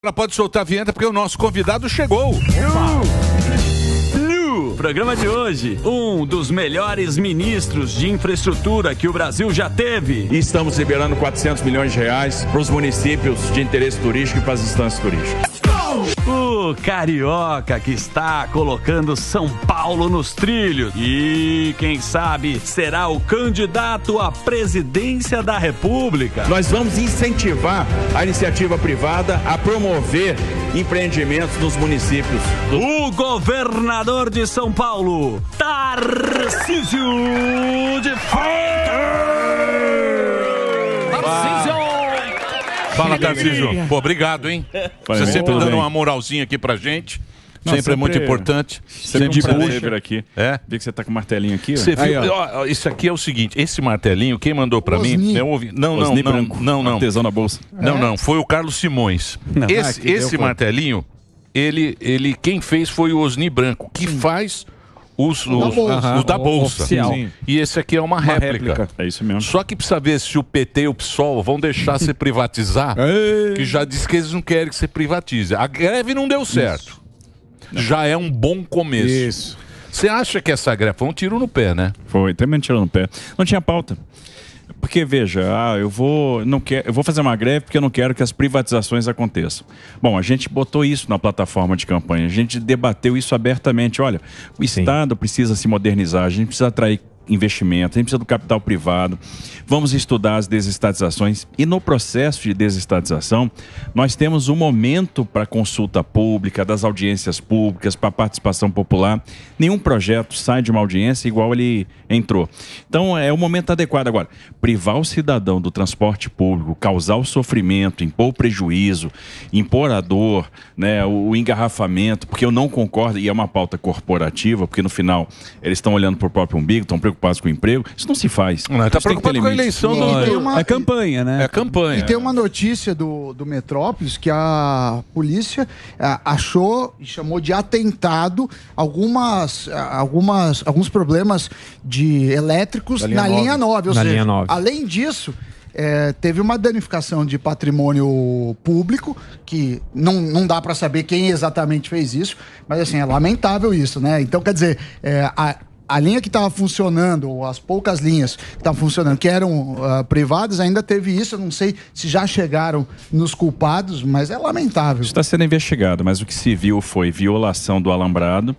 Ela pode soltar a vinheta porque o nosso convidado chegou. No programa de hoje, um dos melhores ministros de infraestrutura que o Brasil já teve. E estamos liberando 400 milhões de reais para os municípios de interesse turístico e para as instâncias turísticas. O carioca que está colocando São Paulo nos trilhos. E, quem sabe, será o candidato à presidência da República. Nós vamos incentivar a iniciativa privada a promover empreendimentos nos municípios. O governador de São Paulo, Tarcísio de Freitas. Fala, Tarcísio. Pô, obrigado, hein? Você sempre dando uma moralzinha aqui pra gente. Sempre é muito importante. Sempre de bucha aqui. É? Vê que você tá com o martelinho aqui, ó. Você viu? Ó, isso aqui é o seguinte, esse martelinho, quem mandou pra mim? Eu ouvi. Não. Artesão na bolsa. Não, foi o Carlos Simões. Esse martelinho, quem fez foi o Osni Branco, que faz os da bolsa. Sim. E esse aqui é uma réplica. É isso mesmo. Só que precisa ver se o PT e o PSOL vão deixar você privatizar, que já diz que eles não querem que você privatize. A greve não deu certo. Já é um bom começo. Isso. Você acha que essa greve foi um tiro no pé, né? Foi, tremendo tiro no pé. Não tinha pauta. Porque, veja, eu vou fazer uma greve porque eu não quero que as privatizações aconteçam. Bom, a gente botou isso na plataforma de campanha, a gente debateu isso abertamente. Olha, o Estado precisa se modernizar, a gente precisa atrair investimento, a gente precisa do capital privado, vamos estudar as desestatizações e no processo de desestatização nós temos um momento para consulta pública, das audiências públicas, para participação popular. Nenhum projeto sai de uma audiência igual ele entrou. Então é o momento adequado. Agora, privar o cidadão do transporte público, causar o sofrimento, impor o prejuízo, impor a dor, né, o engarrafamento, porque eu não concordo, e é uma pauta corporativa, porque no final eles estão olhando para o próprio umbigo, estão preocupados com o emprego, isso não se faz. Não, está preocupado com a eleição É campanha, né? É campanha. E tem uma notícia do Metrópolis que a polícia achou e chamou de atentado alguns problemas de elétricos na linha 9. Ou seja, além disso, teve uma danificação de patrimônio público, que não dá para saber quem exatamente fez isso, mas assim, é lamentável isso, né? Então, quer dizer, a linha que estava funcionando, ou as poucas linhas que estavam funcionando, que eram privadas, ainda teve isso. Eu não sei se já chegaram nos culpados, mas é lamentável. Isso está sendo investigado, mas o que se viu foi violação do alambrado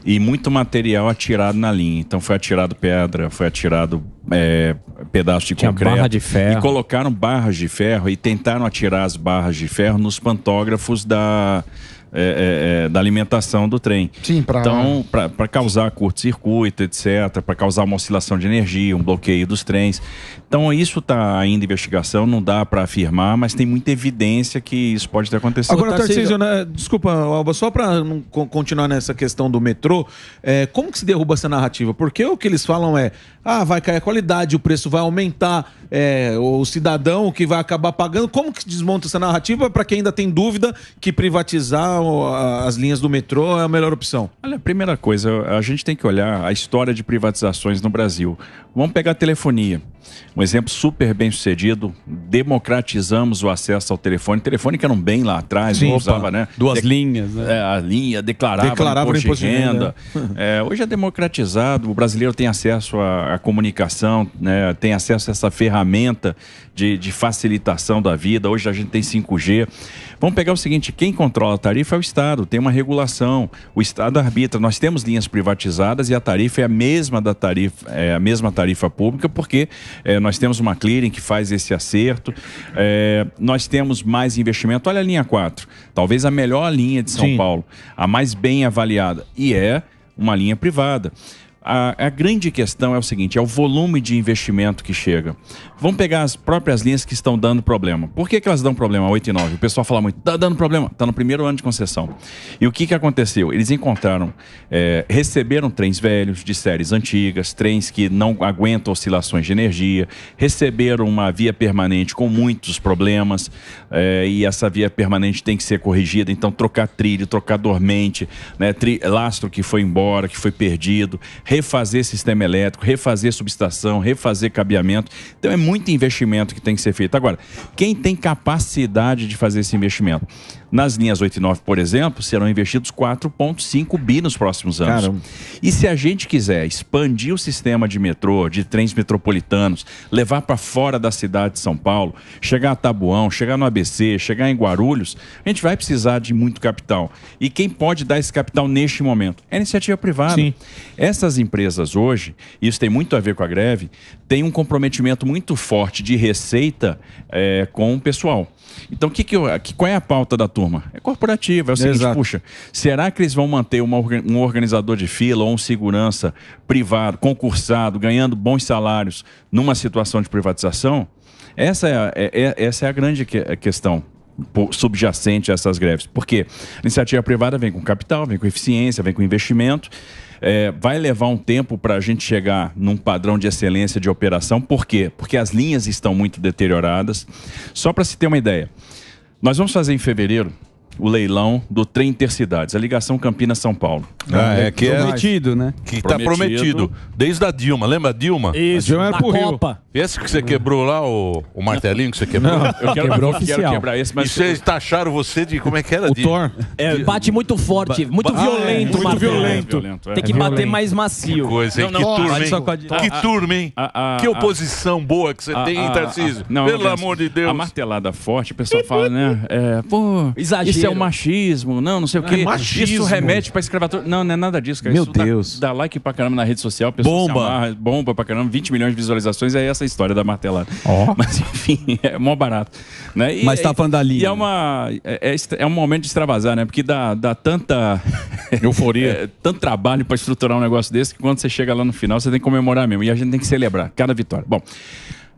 e muito material atirado na linha. Então foi atirado pedra, foi atirado pedaço de concreto. Barra de ferro. E colocaram barras de ferro e tentaram atirar as barras de ferro nos pantógrafos da alimentação do trem. Sim, então, para causar curto-circuito, etc., para causar uma oscilação de energia, um bloqueio dos trens. Então, isso está ainda em investigação, não dá para afirmar, mas tem muita evidência que isso pode ter acontecido. Agora, Tarcísio, desculpa, Alba, só para continuar nessa questão do metrô, como que se derruba essa narrativa? Porque o que eles falam vai cair a qualidade, o preço vai aumentar, o cidadão que vai acabar pagando. Como que desmonta essa narrativa para quem ainda tem dúvida que privatizar as linhas do metrô é a melhor opção? Olha, a primeira coisa, a gente tem que olhar a história de privatizações no Brasil. Vamos pegar a telefonia. Um exemplo super bem sucedido, democratizamos o acesso ao telefone. Telefone que era um bem lá atrás, Sim, usava, né? Duas linhas, né? A linha declarava o imposto de renda. Hoje é democratizado, o brasileiro tem acesso à comunicação, né? Tem acesso a essa ferramenta de facilitação da vida. Hoje a gente tem 5G. Vamos pegar o seguinte, quem controla a tarifa é o Estado, tem uma regulação, o Estado arbitra. Nós temos linhas privatizadas e a tarifa é a mesma tarifa pública, porque nós temos uma clearing que faz esse acerto, nós temos mais investimento. Olha a linha 4, talvez a melhor linha de São Paulo, a mais bem avaliada, e é uma linha privada. A grande questão é o seguinte, é o volume de investimento que chega. Vamos pegar as próprias linhas que estão dando problema. Por que elas dão problema? 8 e 9. O pessoal fala muito, está dando problema. Está no primeiro ano de concessão. E o que aconteceu? Eles encontraram, receberam trens velhos, de séries antigas, trens que não aguentam oscilações de energia, receberam uma via permanente com muitos problemas, e essa via permanente tem que ser corrigida. Então, trocar trilho, trocar dormente, né, lastro que foi embora, que foi perdido, refazer sistema elétrico, refazer subestação, refazer cabeamento. Então é muito investimento que tem que ser feito. Agora, quem tem capacidade de fazer esse investimento? Nas linhas 8 e 9, por exemplo, serão investidos 4,5 bi nos próximos anos. Caramba. E se a gente quiser expandir o sistema de metrô, de trens metropolitanos, levar para fora da cidade de São Paulo, chegar a Taboão, chegar no ABC, chegar em Guarulhos, a gente vai precisar de muito capital. E quem pode dar esse capital neste momento? É a iniciativa privada. Sim. Essas empresas hoje, isso tem muito a ver com a greve, têm um comprometimento muito forte de receita com o pessoal. Então, qual é a pauta da turma? É corporativa, é o seguinte, puxa, será que eles vão manter um organizador de fila ou um segurança privado, concursado, ganhando bons salários numa situação de privatização? Essa é a grande questão subjacente a essas greves. Porque a iniciativa privada vem com capital, vem com eficiência, vem com investimento. Vai levar um tempo para a gente chegar num padrão de excelência de operação. Por quê? Porque as linhas estão muito deterioradas. Só para se ter uma ideia, nós vamos fazer em fevereiro o leilão do trem Intercidades, a ligação Campinas-São Paulo. Que é prometido, né? Que está prometido. Desde a Dilma, lembra a Dilma? Isso, a Dilma na Copa. Esse que você quebrou lá, o martelinho que você quebrou? Não, eu quero quebrar esse, mas... E vocês taxaram você de... Como é que era? O Thor. Bate muito forte, muito violento o martelo. Tem que bater mais macio. Que coisa, hein? Que turma, hein? Que turma, hein? Que oposição boa que você tem, hein, Tarcísio? Pelo amor de Deus. A martelada forte, o pessoal fala, né? Pô, exagero. Isso é o machismo, não sei o quê. Isso remete para escravatura. Não é nada disso, cara. Meu Deus. Dá like pra caramba na rede social, pessoal bomba pra caramba, 20 milhões de visualizações, é essa a história da martelada. Mas enfim, é mó barato. Né? Mas tá falando da linha. E é um momento de extravasar, né? Porque dá tanta euforia, tanto trabalho para estruturar um negócio desse, que quando você chega lá no final, você tem que comemorar mesmo. E a gente tem que celebrar cada vitória. Bom,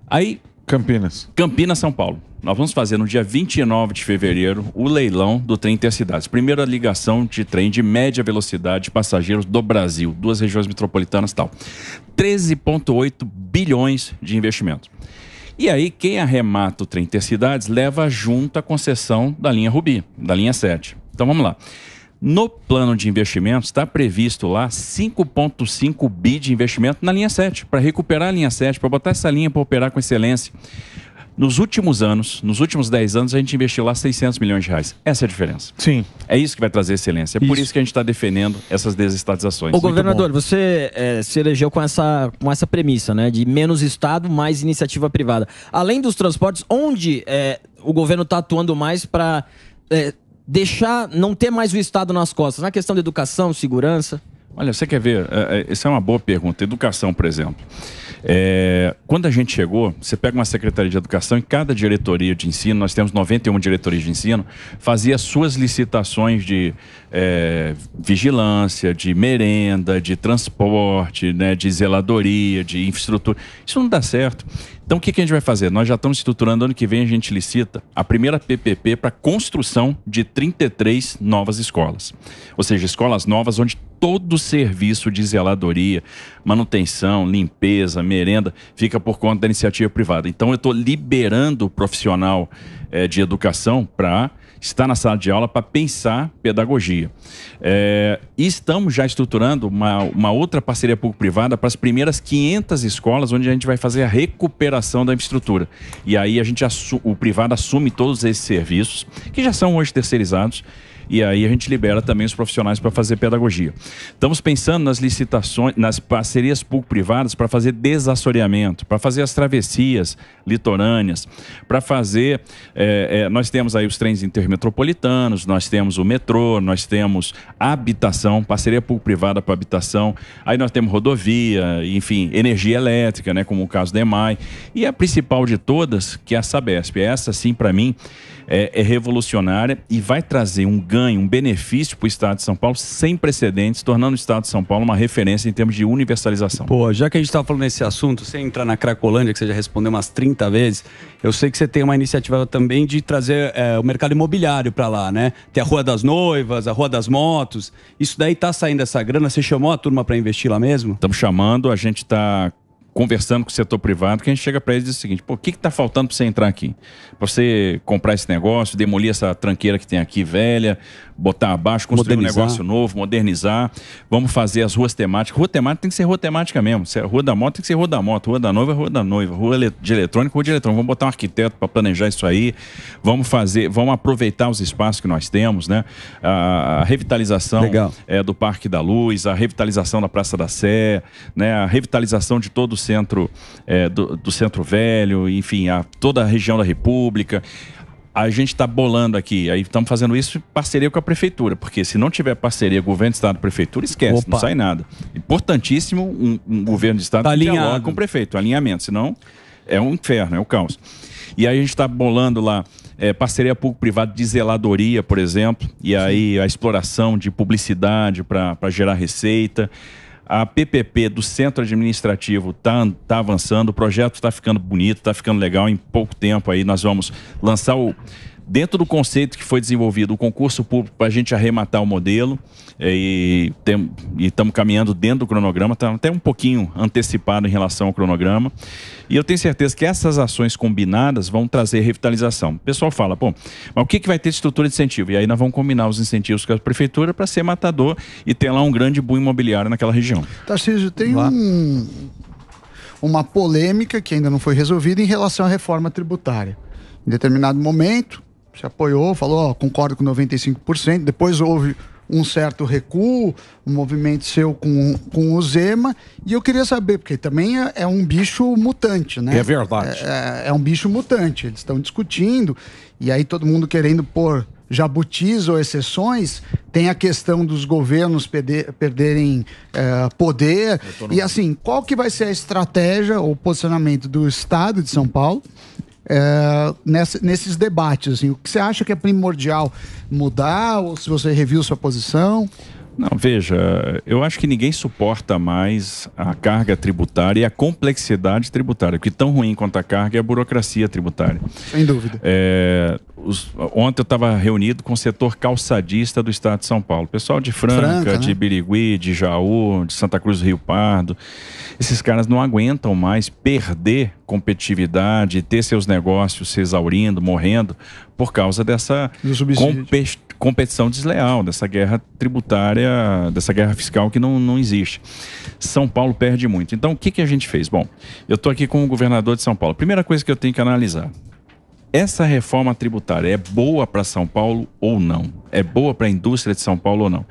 aí... Campinas, São Paulo. Nós vamos fazer no dia 29 de fevereiro o leilão do trem Intercidades. Primeira ligação de trem de média velocidade de passageiros do Brasil. 2 regiões metropolitanas e tal. 13,8 bilhões de investimento. E aí, quem arremata o trem Intercidades leva junto a concessão da linha Rubi, da linha 7. Então vamos lá. No plano de investimentos está previsto lá 5,5 bi de investimento na linha 7, para recuperar a linha 7, para botar essa linha para operar com excelência. Nos últimos 10 anos, a gente investiu lá 600 milhões de reais. Essa é a diferença. Sim. É isso que vai trazer excelência. É por isso que a gente está defendendo essas desestatizações. Ô, governador, você se elegeu com essa premissa, né? De menos Estado, mais iniciativa privada. Além dos transportes, onde o governo está atuando mais para... deixar, não ter mais o Estado nas costas, na questão de educação, segurança? Olha, você quer ver? Essa é uma boa pergunta. Educação, por exemplo. Quando a gente chegou, você pega uma Secretaria de Educação e cada diretoria de ensino, nós temos 91 diretorias de ensino, fazia suas licitações de vigilância, de merenda, de transporte, né, de zeladoria, de infraestrutura. Isso não dá certo. Então, o que a gente vai fazer? Nós já estamos estruturando, ano que vem a gente licita a primeira PPP para construção de 33 novas escolas. Ou seja, escolas novas onde todo o serviço de zeladoria, manutenção, limpeza, merenda, fica por conta da iniciativa privada. Então, eu estou liberando o profissional de educação para estar na sala de aula para pensar pedagogia. E estamos já estruturando uma outra parceria público-privada para as primeiras 500 escolas, onde a gente vai fazer a recuperação da infraestrutura. E aí o privado assume todos esses serviços, que já são hoje terceirizados, e aí a gente libera também os profissionais para fazer pedagogia. Estamos pensando nas licitações, nas parcerias público-privadas para fazer desassoreamento, para fazer as travessias litorâneas, para fazer... nós temos aí os trens intermetropolitanos, nós temos o metrô, nós temos habitação, parceria público-privada para habitação, aí nós temos rodovia, enfim, energia elétrica, né, como o caso da EMAI, e a principal de todas, que é a Sabesp. Essa, sim, para mim, é revolucionária e vai trazer um ganho, um benefício para o Estado de São Paulo sem precedentes, tornando o Estado de São Paulo uma referência em termos de universalização. Pô, já que a gente estava falando nesse assunto, sem entrar na Cracolândia, que você já respondeu umas 30 vezes, eu sei que você tem uma iniciativa também de trazer o mercado imobiliário para lá, né? Tem a Rua das Noivas, a Rua das Motos, isso daí tá saindo essa grana, você chamou a turma para investir lá mesmo? Estamos chamando, a gente está conversando com o setor privado, que a gente chega para eles e diz o seguinte: pô, o que está faltando para você entrar aqui? Para você comprar esse negócio, demolir essa tranqueira que tem aqui velha, botar abaixo, construir um negócio novo, modernizar. Vamos fazer as ruas temáticas. Rua temática tem que ser rua temática mesmo. Rua da moto tem que ser rua da moto, rua da noiva, rua da noiva, rua de eletrônico, rua de eletrônico. Vamos botar um arquiteto para planejar isso aí. Vamos aproveitar os espaços que nós temos, né? A revitalização do Parque da Luz, a revitalização da Praça da Sé, né? A revitalização de todo o centro, do Centro Velho, enfim, toda a região da República. A gente está bolando aqui, aí estamos fazendo isso em parceria com a prefeitura, porque se não tiver parceria governo, estado, prefeitura, esquece, não sai nada. Importantíssimo um governo de estado dialogar com o prefeito, alinhamento, senão é um inferno, é um caos. E aí a gente está bolando lá parceria público-privada de zeladoria, por exemplo, e aí a exploração de publicidade para gerar receita. A PPP do Centro Administrativo está avançando, o projeto está ficando bonito, está ficando legal. Em pouco tempo aí nós vamos lançar dentro do conceito que foi desenvolvido, o concurso público para a gente arrematar o modelo, e estamos caminhando dentro do cronograma, está até um pouquinho antecipado em relação ao cronograma, e eu tenho certeza que essas ações combinadas vão trazer revitalização. O pessoal fala, pô, mas o que vai ter de estrutura de incentivo? E aí nós vamos combinar os incentivos com a prefeitura para ser matador e ter lá um grande boom imobiliário naquela região. Tarcísio, tem uma polêmica que ainda não foi resolvida em relação à reforma tributária. Em determinado momento, se apoiou, falou, concordo com 95%, depois houve um certo recuo, um movimento seu com o Zema, e eu queria saber, porque também é um bicho mutante, né? É verdade. É um bicho mutante, eles estão discutindo, e aí todo mundo querendo pôr jabutis ou exceções, tem a questão dos governos perderem poder, e assim, qual que vai ser a estratégia ou posicionamento do Estado de São Paulo nesses debates, assim, o que você acha que é primordial mudar, ou se você reviu sua posição? Não, veja, eu acho que ninguém suporta mais a carga tributária e a complexidade tributária, porque tão ruim quanto a carga é a burocracia tributária. Sem dúvida. Ontem eu estava reunido com o setor calçadista do estado de São Paulo, pessoal de Franca, de Birigui, de Jaú, de Santa Cruz do Rio Pardo. Esses caras não aguentam mais perder competitividade, ter seus negócios se exaurindo, morrendo, por causa dessa competição desleal, dessa guerra tributária, dessa guerra fiscal que não existe. São Paulo perde muito. Então, o que a gente fez? Bom, eu estou aqui com o governador de São Paulo. Primeira coisa que eu tenho que analisar: essa reforma tributária é boa para São Paulo ou não? É boa para a indústria de São Paulo ou não?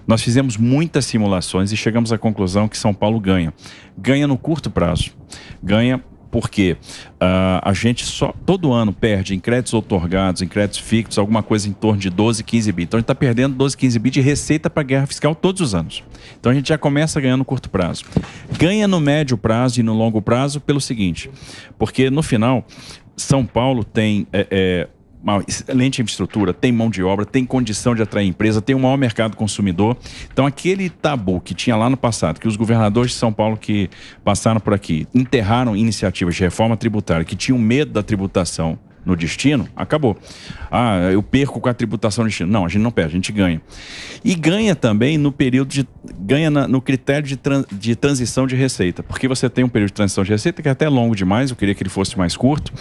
Nós fizemos muitas simulações e chegamos à conclusão que São Paulo ganha. Ganha no curto prazo. Ganha porque a gente todo ano perde em créditos outorgados, em créditos fictos, alguma coisa em torno de 12, 15 bi. Então a gente está perdendo 12, 15 bi de receita para a guerra fiscal todos os anos. Então a gente já começa ganhando no curto prazo. Ganha no médio prazo e no longo prazo pelo seguinte, porque no final São Paulo tem uma excelente infraestrutura, tem mão de obra, tem condição de atrair empresa, tem um maior mercado consumidor. Então aquele tabu que tinha lá no passado, que os governadores de São Paulo que passaram por aqui enterraram iniciativas de reforma tributária, que tinham medo da tributação no destino, acabou. Eu perco com a tributação no destino. Não, a gente não perde, a gente ganha. E ganha também no período no critério de transição de receita, porque você tem um período de transição de receita que é até longo demais, eu queria que ele fosse mais curto,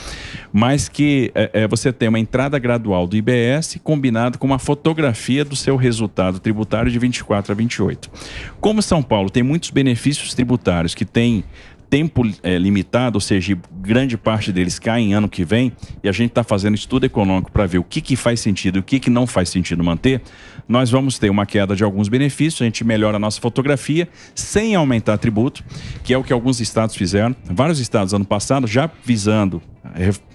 mas que você tem uma entrada gradual do IBS combinado com uma fotografia do seu resultado tributário de 24 a 28. Como São Paulo tem muitos benefícios tributários que tem tempo limitado, ou seja, grande parte deles cai em ano que vem, e a gente está fazendo estudo econômico para ver o que faz sentido e o que não faz sentido manter, nós vamos ter uma queda de alguns benefícios, a gente melhora a nossa fotografia sem aumentar tributo, que é o que alguns estados fizeram. Vários estados ano passado já visando,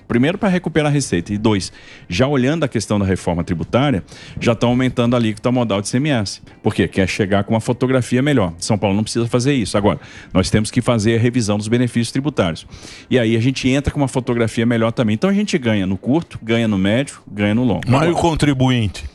primeiro para recuperar a receita, e dois, já olhando a questão da reforma tributária, já estão aumentando a alíquota modal de ICMS. Por quê? Quer chegar com uma fotografia melhor. São Paulo não precisa fazer isso. Agora, nós temos que fazer a revisão dos benefícios tributários. E aí a gente entra com uma fotografia melhor também. Então a gente ganha no curto, ganha no médio, ganha no longo. Mas o contribuinte?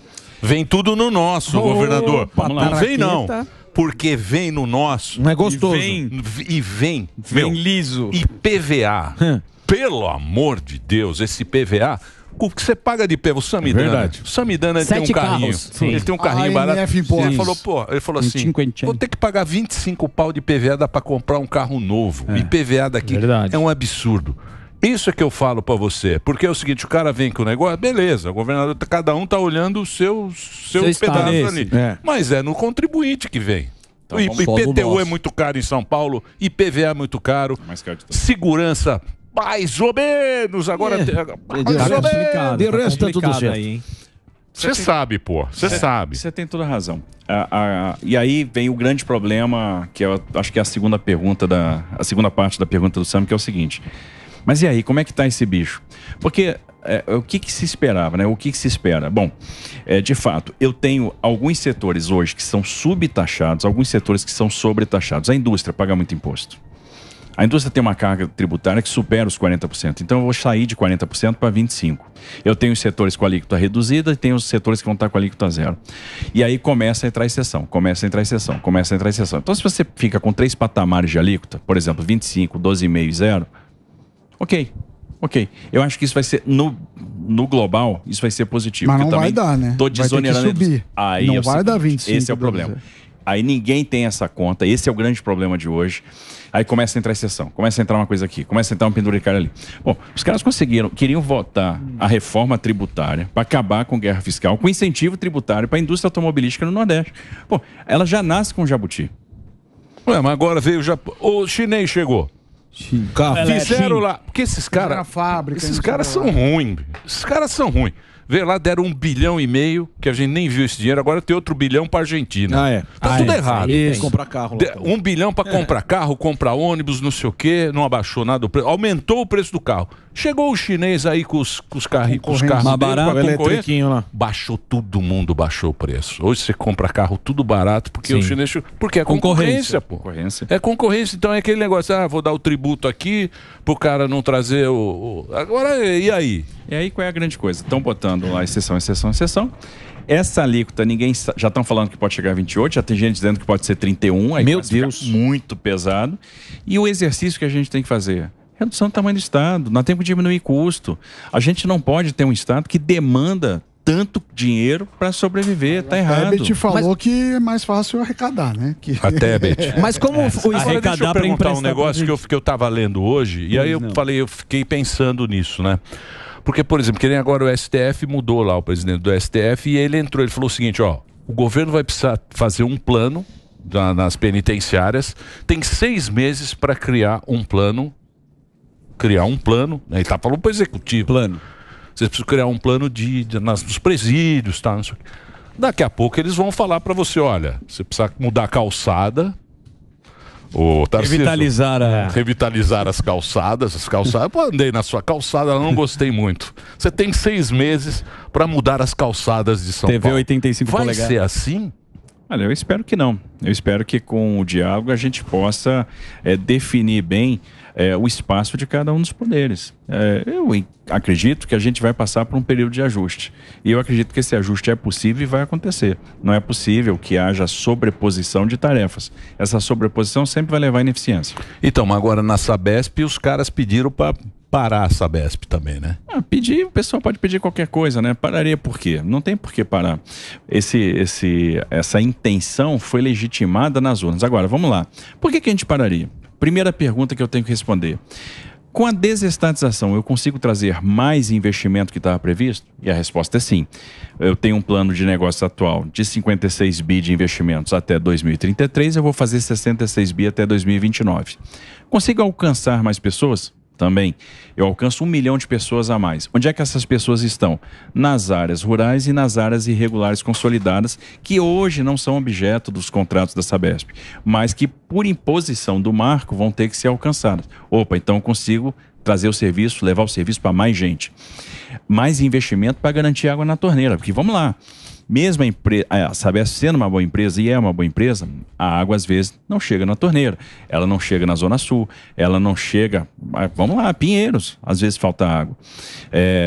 Vem tudo no nosso, governador. Não vem não. Porque vem no nosso. Não é gostoso. Vem liso. IPVA. Pelo amor de Deus, esse PVA, O que você paga de pé, o Samidana. Verdade. O Samidana ele tem um 7 carrinho. carros. Sim. Ele tem um carrinho barato. Ele falou, assim, cinquentinho. vou ter que pagar 25 pau de IPVA dá pra comprar um carro novo. O IPVA daqui Verdade. é um absurdo. Isso é que eu falo pra você. Porque é o seguinte, o cara vem com o negócio, beleza, o governador, cada um tá olhando o seu pedaço ali. Mas é no contribuinte que vem. Então, o vamos só do IPTU é nosso. muito caro em São Paulo, IPVA é muito caro, Mais caro de tudo. segurança mais ou menos, agora mais Tá ou menos. complicado. De resto tá tudo complicado certo. aí, hein? Você sabe, pô, você sabe. Você tem toda a razão. E aí vem o grande problema, que eu acho que é a segunda parte da pergunta do Sam, que é o seguinte. Mas e aí, como é que tá esse bicho? Porque o que se esperava, né? O que se espera? Bom, de fato, eu tenho alguns setores hoje que são subtaxados, alguns setores que são sobretaxados. A indústria paga muito imposto. A indústria tem uma carga tributária que supera os 40%. Então eu vou sair de 40% para 25%. Eu tenho os setores com alíquota reduzida e tenho os setores que vão estar com alíquota zero. E aí começa a entrar exceção, começa a entrar exceção, começa a entrar exceção. Então se você fica com 3 patamares de alíquota, por exemplo, 25, 12,5 e 0, ok. Eu acho que isso vai ser, no global, isso vai ser positivo. Mas não também vai dar, né? Tô desonerando Vai ter que subir. Aí não é o vai seguinte, dar 25. esse é o problema. Aí ninguém tem essa conta, esse é o grande problema de hoje. Aí começa a entrar exceção, começa a entrar uma coisa aqui, começa a entrar um penduricário ali. Bom, os caras queriam votar a reforma tributária para acabar com guerra fiscal, com incentivo tributário para a indústria automobilística no Nordeste. Pô, ela já nasce com jabuti. Ué, mas agora veio o chinês chegou. Fizeram lá, porque esses caras são ruins. Esses caras são ruins. Veio lá, deram 1,5 bilhão, que a gente nem viu esse dinheiro, agora tem outro bilhão pra Argentina. Tá tudo errado. Comprar carro lá. 1 bilhão pra comprar carro, comprar ônibus, não sei o quê, não abaixou nada o preço, aumentou o preço do carro. Chegou o chinês aí com os carros mais barato, dele, eletriquinho lá. baixou, todo mundo baixou o preço. Hoje você compra carro tudo barato, porque o chinês... Porque é concorrência, pô. É concorrência, então é aquele negócio, vou dar o tributo aqui pro cara não trazer Agora, e aí? E aí qual é a grande coisa? Estão botando lá exceção. Essa alíquota, já estão falando que pode chegar a 28, já tem gente dizendo que pode ser 31. Aí Meu Deus. Muito pesado. E o exercício que a gente tem que fazer? Redução do tamanho do Estado. Nós temos que diminuir custo. A gente não pode ter um Estado que demanda tanto dinheiro para sobreviver, tá errado. A Tebet falou que é mais fácil arrecadar, né? A Tebet. Mas como o Agora deixa eu perguntar um negócio que eu tava lendo hoje, e aí eu fiquei pensando nisso, né? Porque, por exemplo, que nem agora o STF mudou lá, o presidente do STF, e ele entrou, ele falou o seguinte, o governo vai precisar fazer um plano nas penitenciárias, tem 6 meses para criar um plano, né? Ele falando para o executivo. Vocês precisam criar um plano nos presídios, tá? Não sei o quê. Daqui a pouco eles vão falar para você, olha, você precisa mudar a calçada, revitalizar as calçadas. Eu andei na sua calçada, não gostei muito. Você tem 6 meses para mudar as calçadas de São Paulo. TV 85 Vai polegadas. ser assim? Olha, eu espero que não. Eu espero que com o diálogo a gente possa definir bem o espaço de cada um dos poderes. Eu acredito que a gente vai passar por um período de ajuste. E eu acredito que esse ajuste é possível e vai acontecer. Não é possível que haja sobreposição de tarefas. Essa sobreposição sempre vai levar à ineficiência. Então, mas agora na Sabesp os caras pediram para parar a Sabesp também, né? O pessoal pode pedir qualquer coisa, né? Pararia por quê? Não tem por que parar. Essa intenção foi legitimada nas urnas. Agora, vamos lá. Por que a gente pararia? Primeira pergunta que eu tenho que responder. Com a desestatização, eu consigo trazer mais investimento que estava previsto? E a resposta é sim. Eu tenho um plano de negócio atual de 56 bi de investimentos até 2033, eu vou fazer 66 bi até 2029. Consigo alcançar mais pessoas? Também. Eu alcanço 1 milhão de pessoas a mais. Onde é que essas pessoas estão? Nas áreas rurais e nas áreas irregulares consolidadas, que hoje não são objeto dos contratos da Sabesp, mas que por imposição do marco vão ter que ser alcançadas. Então eu consigo trazer o serviço, levar o serviço para mais gente. Mais investimento para garantir água na torneira, porque vamos lá. Mesmo a Sabesp sendo uma boa empresa, e é uma boa empresa, a água às vezes não chega na torneira. Ela não chega na Zona Sul, ela não chega... Vamos lá, Pinheiros, às vezes falta água.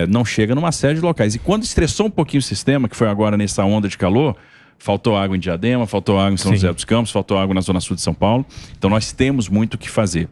Não chega numa série de locais. E quando estressou um pouquinho o sistema, que foi agora nessa onda de calor, faltou água em Diadema, faltou água em São José dos Campos, faltou água na Zona Sul de São Paulo. Então nós temos muito o que fazer.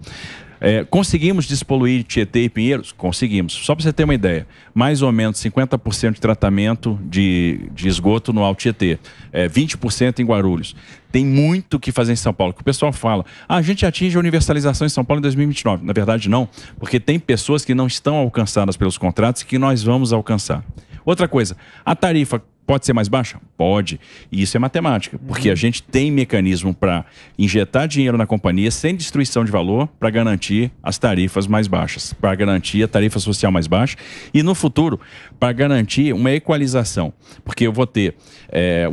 Conseguimos despoluir Tietê e Pinheiros? Conseguimos. Só para você ter uma ideia, mais ou menos 50% de tratamento de esgoto no Alto Tietê, 20% em Guarulhos. Tem muito o que fazer em São Paulo, que o pessoal fala, a gente atinge a universalização em São Paulo em 2029. Na verdade, não, porque tem pessoas que não estão alcançadas pelos contratos e que nós vamos alcançar. Outra coisa, a tarifa pode ser mais baixa? Pode. E isso é matemática, porque a gente tem mecanismo para injetar dinheiro na companhia sem destruição de valor para garantir as tarifas mais baixas, para garantir a tarifa social mais baixa e no futuro para garantir uma equalização, porque eu vou ter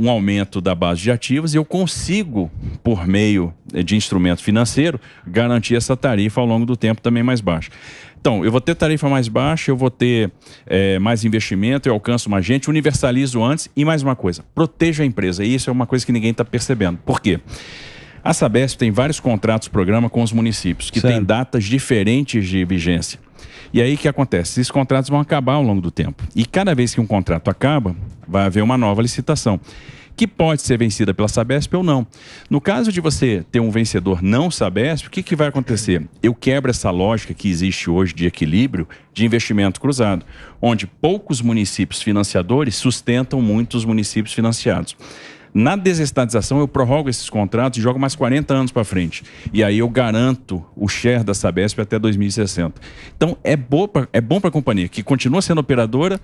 um aumento da base de ativos e eu consigo, por meio de instrumento financeiro, garantir essa tarifa ao longo do tempo também mais baixa. Então, eu vou ter tarifa mais baixa, eu vou ter mais investimento, eu alcanço mais gente, universalizo antes e mais uma coisa, proteja a empresa. E isso é uma coisa que ninguém está percebendo. Por quê? A Sabesp tem vários contratos programa com os municípios, que têm datas diferentes de vigência. E aí o que acontece? Esses contratos vão acabar ao longo do tempo. E cada vez que um contrato acaba, vai haver uma nova licitação, que pode ser vencida pela Sabesp ou não. No caso de você ter um vencedor não Sabesp, o que vai acontecer? Eu quebro essa lógica que existe hoje de equilíbrio de investimento cruzado, onde poucos municípios financiadores sustentam muitos municípios financiados. Na desestatização, eu prorrogo esses contratos e jogo mais 40 anos para frente. E aí eu garanto o share da Sabesp até 2060. Então, é bom para a companhia, que continua sendo operadora,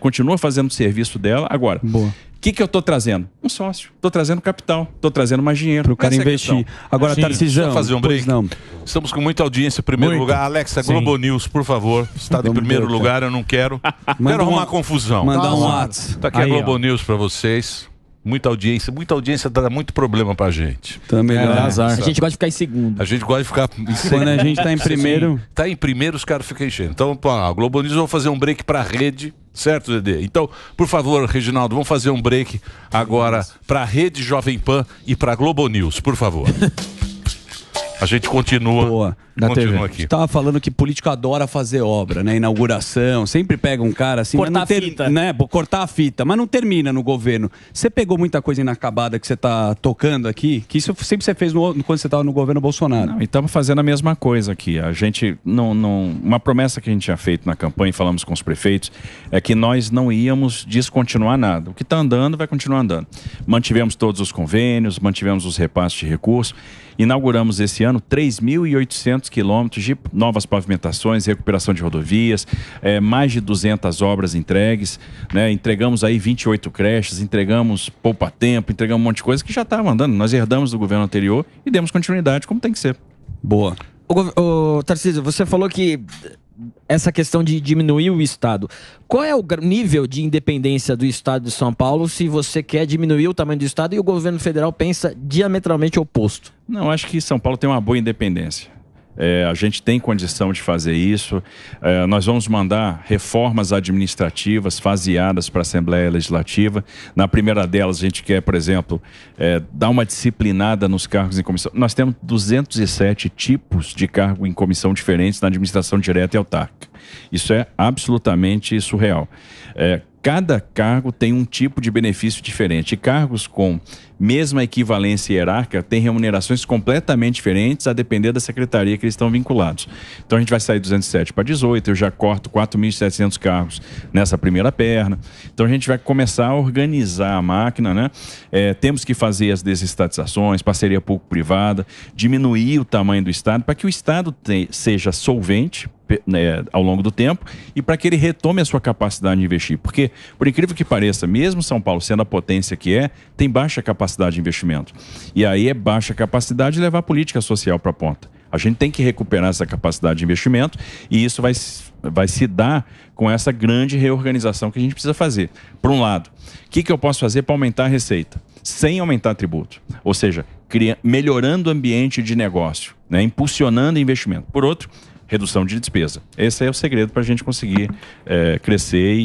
continua fazendo o serviço dela. Agora, o que eu estou trazendo? Um sócio. Estou trazendo capital. Estou trazendo mais dinheiro. Para o cara investir. Agora, Tarcisão, fazer um break? Não. Estamos com muita audiência em primeiro lugar. Alexa, Globo News, por favor. Está em primeiro lugar, eu não quero. Quero arrumar confusão. Mandar um WhatsApp. Está aqui a Globo News para vocês. Muita audiência dá muito problema pra gente. Também azar. A gente gosta de ficar em segundo. A gente gosta de ficar em segundo. Quando a gente tá em primeiro... Tá em primeiro, os caras ficam enchendo. Então, a Globo News vai fazer um break pra rede, certo, Dedê? Então, por favor, Reginaldo, vamos fazer um break agora pra Rede Jovem Pan e pra Globo News, por favor. A gente continua aqui. Você tava falando que político adora fazer obra, né? Inauguração, sempre pega um cara assim... Cortar a fita. Né? Cortar a fita, mas não termina no governo. Você pegou muita coisa inacabada que você tá tocando aqui, que isso sempre você fez quando você estava no governo Bolsonaro. Não, e estamos fazendo a mesma coisa aqui. A gente uma promessa que a gente tinha feito na campanha, falamos com os prefeitos, é que nós não íamos descontinuar nada. O que está andando vai continuar andando. Mantivemos todos os convênios, mantivemos os repasses de recursos. Inauguramos esse ano 3.800 quilômetros de novas pavimentações, recuperação de rodovias, mais de 200 obras entregues, né? Entregamos aí 28 creches, entregamos poupa-tempo, entregamos um monte de coisa que já estava andando. Nós herdamos do governo anterior e demos continuidade como tem que ser. Boa. Ô, Tarcísio, você falou que essa questão de diminuir o Estado. Qual é o nível de independência do Estado de São Paulo se você quer diminuir o tamanho do Estado e o governo federal pensa diametralmente oposto? Não, acho que São Paulo tem uma boa independência. A gente tem condição de fazer isso. Nós vamos mandar reformas administrativas faseadas para a Assembleia Legislativa. Na primeira delas, a gente quer, por exemplo, dar uma disciplinada nos cargos em comissão. Nós temos 207 tipos de cargo em comissão diferentes na administração direta e autárquica. Isso é absolutamente surreal. Cada cargo tem um tipo de benefício diferente. E cargos com mesma equivalência hierárquica têm remunerações completamente diferentes a depender da secretaria que eles estão vinculados. Então a gente vai sair 207 para 18, eu já corto 4.700 cargos nessa primeira perna. Então a gente vai começar a organizar a máquina, né? Temos que fazer as desestatizações, parceria público-privada, diminuir o tamanho do Estado para que o Estado seja solvente, ao longo do tempo e para que ele retome a sua capacidade de investir. Porque, por incrível que pareça, mesmo São Paulo sendo a potência que tem baixa capacidade de investimento. E aí é baixa capacidade de levar a política social para a ponta. A gente tem que recuperar essa capacidade de investimento e isso vai se dar com essa grande reorganização que a gente precisa fazer. Por um lado, o que eu posso fazer para aumentar a receita? Sem aumentar tributo. Ou seja, melhorando o ambiente de negócio, né? Impulsionando investimento. Por outro, redução de despesa. Esse é o segredo para a gente conseguir crescer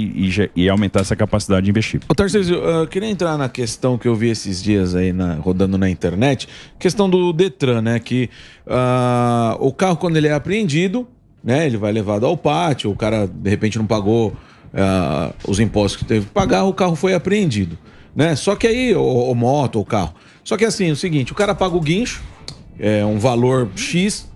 e aumentar essa capacidade de investir. Ô Tarcísio, eu queria entrar na questão que eu vi esses dias aí rodando na internet, questão do Detran, né? Que o carro, quando ele é apreendido, né? Ele vai levado ao pátio, o cara de repente não pagou os impostos que teve que pagar, o carro foi apreendido, né? Só que aí, ou moto, ou carro. Só que assim, é o seguinte, o cara paga o guincho, um valor X,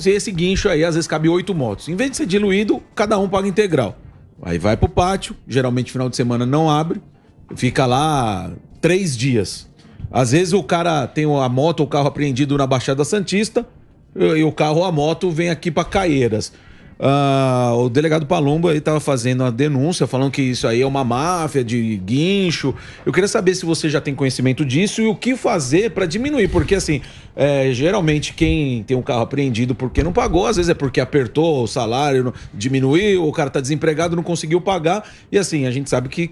esse guincho aí, às vezes cabe 8 motos. Em vez de ser diluído, cada um paga integral. Aí vai pro pátio, geralmente final de semana não abre, fica lá 3 dias. Às vezes o cara tem a moto ou o carro apreendido na Baixada Santista e o carro ou a moto vem aqui para Caieiras. O delegado Palumbo aí estava fazendo a denúncia, falando que isso aí é uma máfia de guincho. Eu queria saber se você já tem conhecimento disso e o que fazer para diminuir, porque assim, geralmente quem tem um carro apreendido porque não pagou, às vezes é porque apertou o salário, diminuiu, o cara tá desempregado, não conseguiu pagar, e assim, a gente sabe que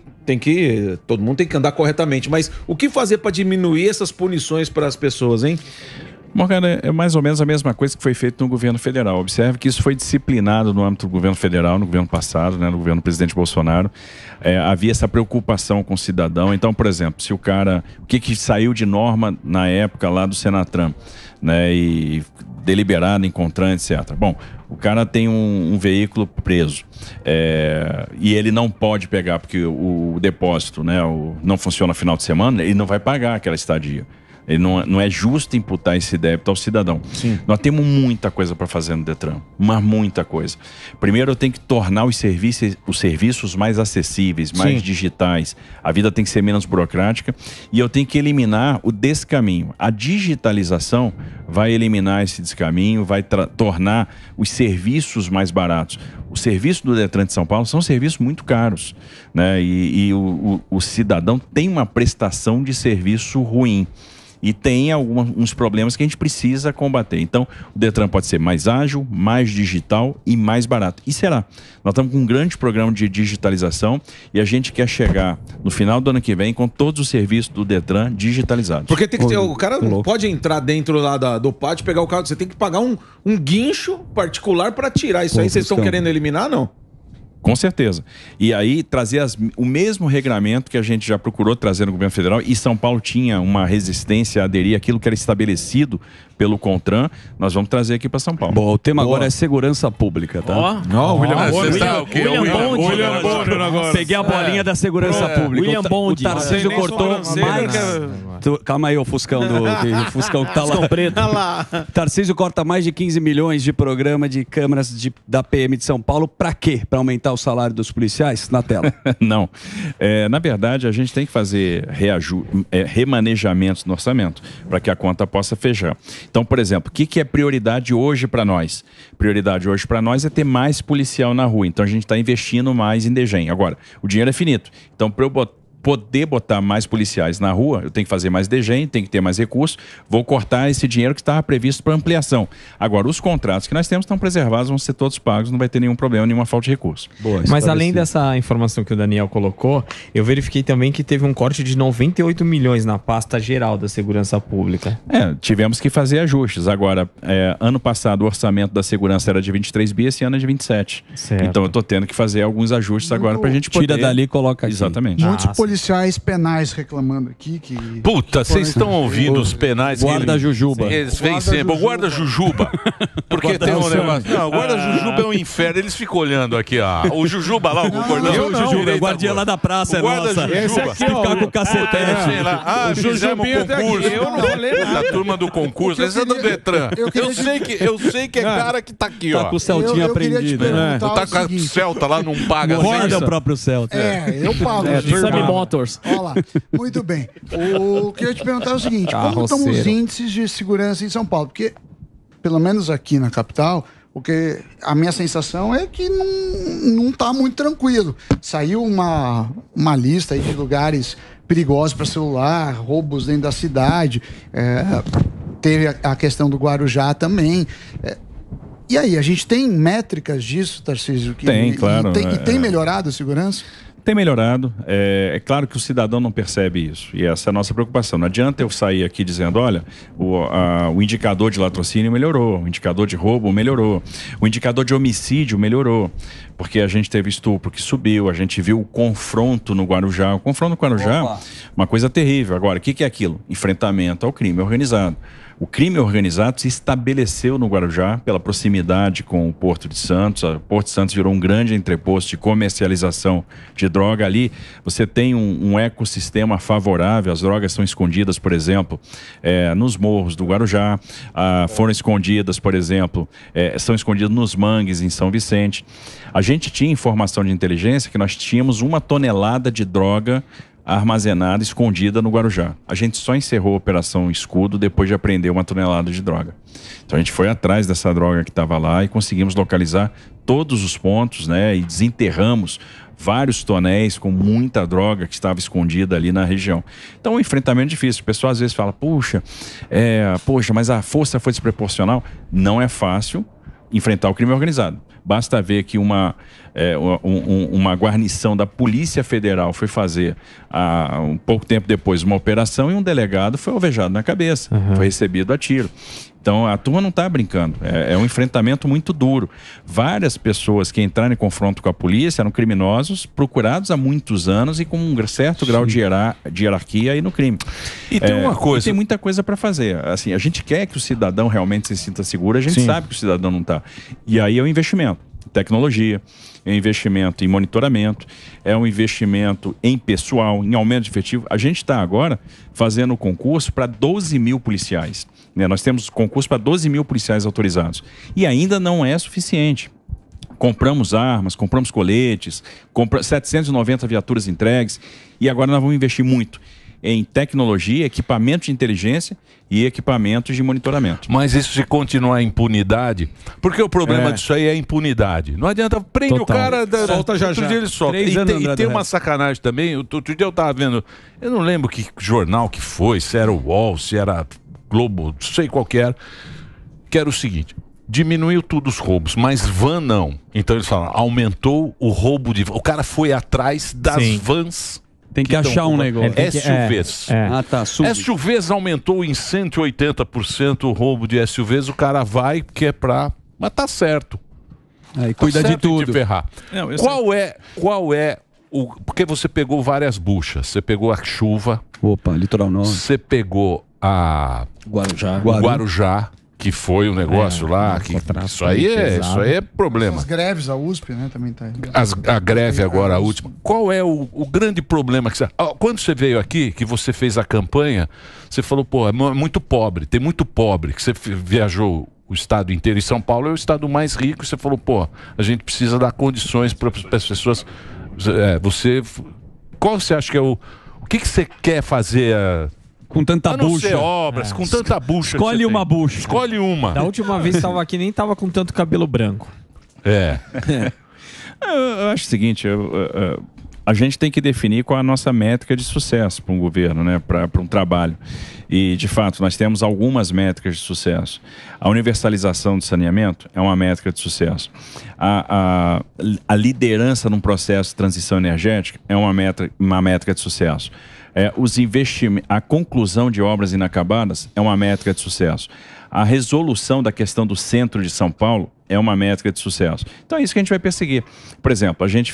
todo mundo tem que andar corretamente, mas o que fazer para diminuir essas punições para as pessoas, hein? Morgana, é mais ou menos a mesma coisa que foi feito no governo federal. Observe que isso foi disciplinado no âmbito do governo federal, no governo passado, né, no governo do presidente Bolsonaro. Havia essa preocupação com o cidadão. Então, por exemplo, se o cara... O que saiu de norma na época lá do Senatran, né, e deliberado em CONTRAN, etc. Bom, o cara tem um veículo preso e ele não pode pegar porque o depósito, né, não funciona no final de semana, ele não vai pagar aquela estadia. Ele não é justo imputar esse débito ao cidadão. Sim. Nós temos muita coisa para fazer no Detran, mas muita coisa. Primeiro, eu tenho que tornar os serviços mais acessíveis, mais digitais. A vida tem que ser menos burocrática e eu tenho que eliminar o descaminho. A digitalização vai eliminar esse descaminho, vai tornar os serviços mais baratos. Os serviços do Detran de São Paulo são serviços muito caros, né? E o cidadão tem uma prestação de serviço ruim. E tem alguns problemas que a gente precisa combater. Então, o Detran pode ser mais ágil, mais digital e mais barato. E será? Nós estamos com um grande programa de digitalização e a gente quer chegar no final do ano que vem com todos os serviços do Detran digitalizados. Porque tem que ter, o cara não pode entrar dentro lá do pátio e pegar o carro. Você tem que pagar um guincho particular para tirar isso aí. Vocês estão querendo eliminar, não? Com certeza. E aí trazer o mesmo regramento que a gente já procurou trazer no governo federal, e São Paulo tinha uma resistência a aderir àquilo que era estabelecido pelo CONTRAN, nós vamos trazer aqui para São Paulo. Bom, o tema agora é segurança pública, tá? William Bonner agora. Peguei a bolinha da segurança pública. William Bond. O Tarcísio cortou mais... Calma aí, o Fuscão o Fuscão que tá lá. Preto. Tarcísio corta mais de 15 milhões de programa de câmeras da PM de São Paulo. Pra quê? Pra aumentar o salário dos policiais? Na tela. Não. Na verdade, a gente tem que fazer remanejamentos no orçamento para que a conta possa fechar. Então, por exemplo, o que é prioridade hoje para nós? Prioridade hoje para nós é ter mais policial na rua. Então, a gente está investindo mais em DGEM. Agora, o dinheiro é finito. Então, para eu poder botar mais policiais na rua, eu tenho que fazer mais DGEM, tenho que ter mais recursos, vou cortar esse dinheiro que estava previsto para ampliação. Agora, os contratos que nós temos estão preservados, vão ser todos pagos, não vai ter nenhum problema, nenhuma falta de recurso. Boa, mas além dessa informação que o Daniel colocou, eu verifiquei também que teve um corte de 98 milhões na pasta geral da segurança pública. Tivemos que fazer ajustes. Agora, ano passado o orçamento da segurança era de 23 bi, esse ano é de 27. Certo. Então eu estou tendo que fazer alguns ajustes agora para a gente poder... Tira dali e coloca aqui. Exatamente. Muitos policiais penais reclamando aqui que... Puta, vocês estão ouvindo os penais... Guarda-jujuba. Eles vêm sempre, o guarda-jujuba. Porque tem um negócio... Não, o guarda-jujuba é um inferno. Eles ficam olhando aqui, ó. O Jujuba lá, o concordão. O guardinha lá da praça, o guarda-jujuba. Esse aqui, ficar com o cacetete. Fizemos concurso. Eu não falei nada. Da turma do concurso. Esse é do Detran. Eu sei que é cara que tá aqui, ó. Tá com o Celtinha aprendido. Tá com a Celta lá, não paga. Guarda o próprio Celta. Eu pago. Sammy Motors. Olha lá. Muito bem. O que eu ia te perguntar é o seguinte: como estão os índices de segurança em São Paulo? Porque, pelo menos aqui na capital, porque a minha sensação é que não está muito tranquilo. Saiu uma lista aí de lugares perigosos para celular, roubos dentro da cidade, teve a questão do Guarujá também. E aí, a gente tem métricas disso, Tarcísio? Tem, claro. E tem melhorado a segurança? Tem melhorado. É claro que o cidadão não percebe isso. E essa é a nossa preocupação. Não adianta eu sair aqui dizendo, olha, o indicador de latrocínio melhorou, o indicador de roubo melhorou, o indicador de homicídio melhorou. Porque a gente teve estupro que subiu, a gente viu o confronto no Guarujá. O confronto no Guarujá, uma coisa terrível. Agora, o que é aquilo? Enfrentamento ao crime organizado. O crime organizado se estabeleceu no Guarujá pela proximidade com o Porto de Santos. O Porto de Santos virou um grande entreposto de comercialização de droga. Ali você tem um ecossistema favorável. As drogas são escondidas, por exemplo, nos morros do Guarujá. Foram escondidas, por exemplo, são escondidas nos mangues em São Vicente. A gente tinha informação de inteligência que nós tínhamos 1 tonelada de droga armazenada, escondida no Guarujá. A gente só encerrou a Operação Escudo depois de apreender 1 tonelada de droga. Então a gente foi atrás dessa droga que estava lá e conseguimos localizar todos os pontos, né? E desenterramos vários tonéis com muita droga que estava escondida ali na região. Então um enfrentamento difícil. O pessoal às vezes fala, poxa, mas a força foi desproporcional. Não é fácil enfrentar o crime organizado. Basta ver que uma guarnição da Polícia Federal foi fazer, um pouco tempo depois, uma operação e um delegado foi alvejado na cabeça, foi recebido a tiro. Então a turma não está brincando, é um enfrentamento muito duro. Várias pessoas que entraram em confronto com a polícia eram criminosos procurados há muitos anos e com um certo grau de hierarquia aí no crime. E tem uma coisa... E tem muita coisa para fazer. Assim, a gente quer que o cidadão realmente se sinta seguro, a gente sabe que o cidadão não está. E aí é o investimento em tecnologia, é um investimento em monitoramento, é um investimento em pessoal, em aumento de efetivo. A gente está agora fazendo concurso para 12 mil policiais. Né? Nós temos concurso para 12 mil policiais autorizados. E ainda não é suficiente. Compramos armas, compramos coletes, 790 viaturas entregues e agora nós vamos investir muito em tecnologia, equipamento de inteligência e equipamentos de monitoramento. Mas isso se continuar a impunidade, porque o problema disso aí é a impunidade. Não adianta, prende o cara, solta já. Outro dia ele solta. E tem uma sacanagem também, outro dia eu tava vendo, eu não lembro que jornal que foi, se era o UOL, se era Globo, não sei qual que era o seguinte: diminuiu tudo os roubos, mas van não. Então eles falam, aumentou o roubo de van. O cara foi atrás das vans. Tem que achar um negócio. SUVs. SUVs aumentou em 180% o roubo de SUVs. O cara vai que é pra... Mas tá certo. Aí cuida de tudo. De ferrar. Não, qual é o... Porque você pegou várias buchas. Você pegou a Chuva. Opa, Litoral Norte. Você pegou a... Guarujá. Que foi um negócio lá, que isso aí é problema. As greves, a USP, né, também tá aí. A greve agora, a última. Qual é o grande problema que você... Quando você veio aqui, que você fez a campanha, você falou, pô, é muito pobre, tem muito pobre, que você viajou o estado inteiro, e São Paulo é o estado mais rico, e você falou, pô, a gente precisa dar condições para as pessoas... Qual você acha que é o que você quer fazer... Com tanta bucha. Ser obras, com tanta bucha. Escolhe uma bucha. Escolhe uma. Da última vez que estava aqui, nem estava com tanto cabelo branco. Eu acho o seguinte, a gente tem que definir qual é a nossa métrica de sucesso para um governo, né, para um trabalho. E, de fato, nós temos algumas métricas de sucesso. A universalização do saneamento é uma métrica de sucesso. A liderança num processo de transição energética é uma métrica de sucesso. Os investimentos, a conclusão de obras inacabadas é uma métrica de sucesso. A resolução da questão do centro de São Paulo é uma métrica de sucesso. Então é isso que a gente vai perseguir. Por exemplo, a gente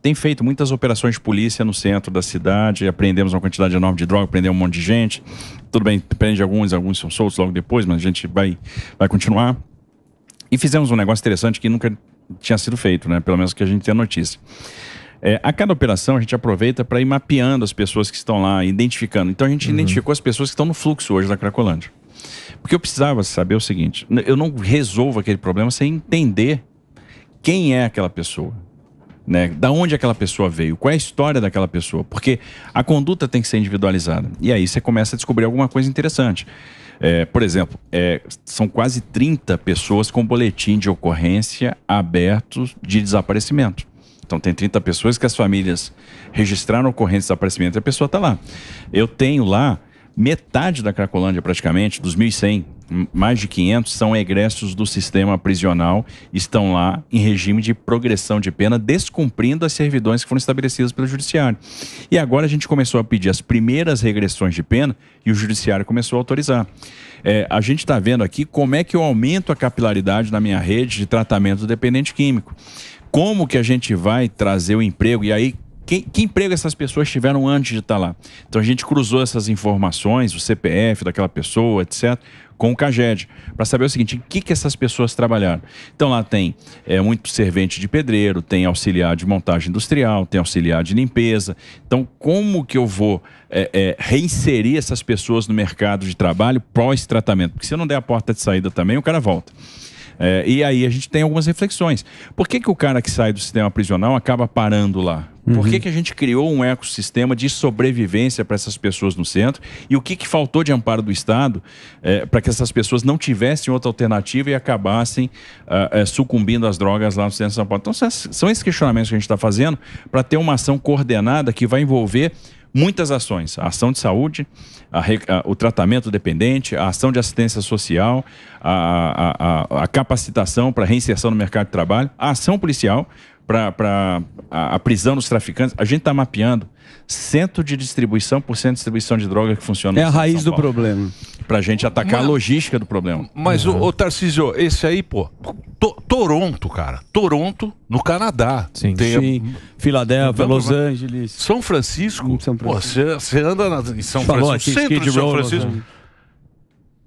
tem feito muitas operações de polícia no centro da cidade, apreendemos uma quantidade enorme de droga, prendemos um monte de gente. Tudo bem, prende alguns são soltos logo depois, mas a gente vai continuar. E fizemos um negócio interessante que nunca tinha sido feito, né? Pelo menos que a gente tenha notícia. A cada operação a gente aproveita para ir mapeando as pessoas que estão lá, identificando. Então a gente identificou as pessoas que estão no fluxo hoje da Cracolândia. Porque eu precisava saber o seguinte, eu não resolvo aquele problema sem entender quem é aquela pessoa, né? Da onde aquela pessoa veio, qual é a história daquela pessoa, porque a conduta tem que ser individualizada. E aí você começa a descobrir alguma coisa interessante. Por exemplo, são quase 30 pessoas com boletim de ocorrência aberto de desaparecimento. Então tem 30 pessoas que as famílias registraram ocorrência de desaparecimento e a pessoa está lá. Eu tenho lá metade da Cracolândia praticamente, dos 1.100, mais de 500 são egressos do sistema prisional, estão lá em regime de progressão de pena, descumprindo as servidões que foram estabelecidas pelo judiciário. E agora a gente começou a pedir as primeiras regressões de pena e o judiciário começou a autorizar. A gente está vendo aqui como é que eu aumento a capilaridade na minha rede de tratamento do dependente químico. Como que a gente vai trazer o emprego? E aí, que emprego essas pessoas tiveram antes de estar lá. Então a gente cruzou essas informações, o CPF daquela pessoa, etc., com o CAGED, para saber o seguinte, em que essas pessoas trabalharam. Então lá tem muito servente de pedreiro, tem auxiliar de montagem industrial, tem auxiliar de limpeza. Então como que eu vou reinserir essas pessoas no mercado de trabalho pós-tratamento? Porque se eu não der a porta de saída também, o cara volta. E aí a gente tem algumas reflexões. Por que o cara que sai do sistema prisional acaba parando lá? Por que a gente criou um ecossistema de sobrevivência para essas pessoas no centro? E o que faltou de amparo do Estado para que essas pessoas não tivessem outra alternativa e acabassem sucumbindo às drogas lá no centro de São Paulo? Então são esses questionamentos que a gente está fazendo para ter uma ação coordenada que vai envolver muitas ações: a ação de saúde, o tratamento dependente, a ação de assistência social, a capacitação para reinserção no mercado de trabalho, a ação policial para a prisão dos traficantes. A gente está mapeando centro de distribuição por centro de distribuição de droga que funciona. É a raiz do problema. Para a gente atacar a logística do problema. Mas, o Tarcísio, esse aí, pô, Toronto, cara. Toronto, no Canadá. Sim. Filadélfia, Los Angeles. São Francisco. Pô, você anda em São Francisco, centro de São Francisco.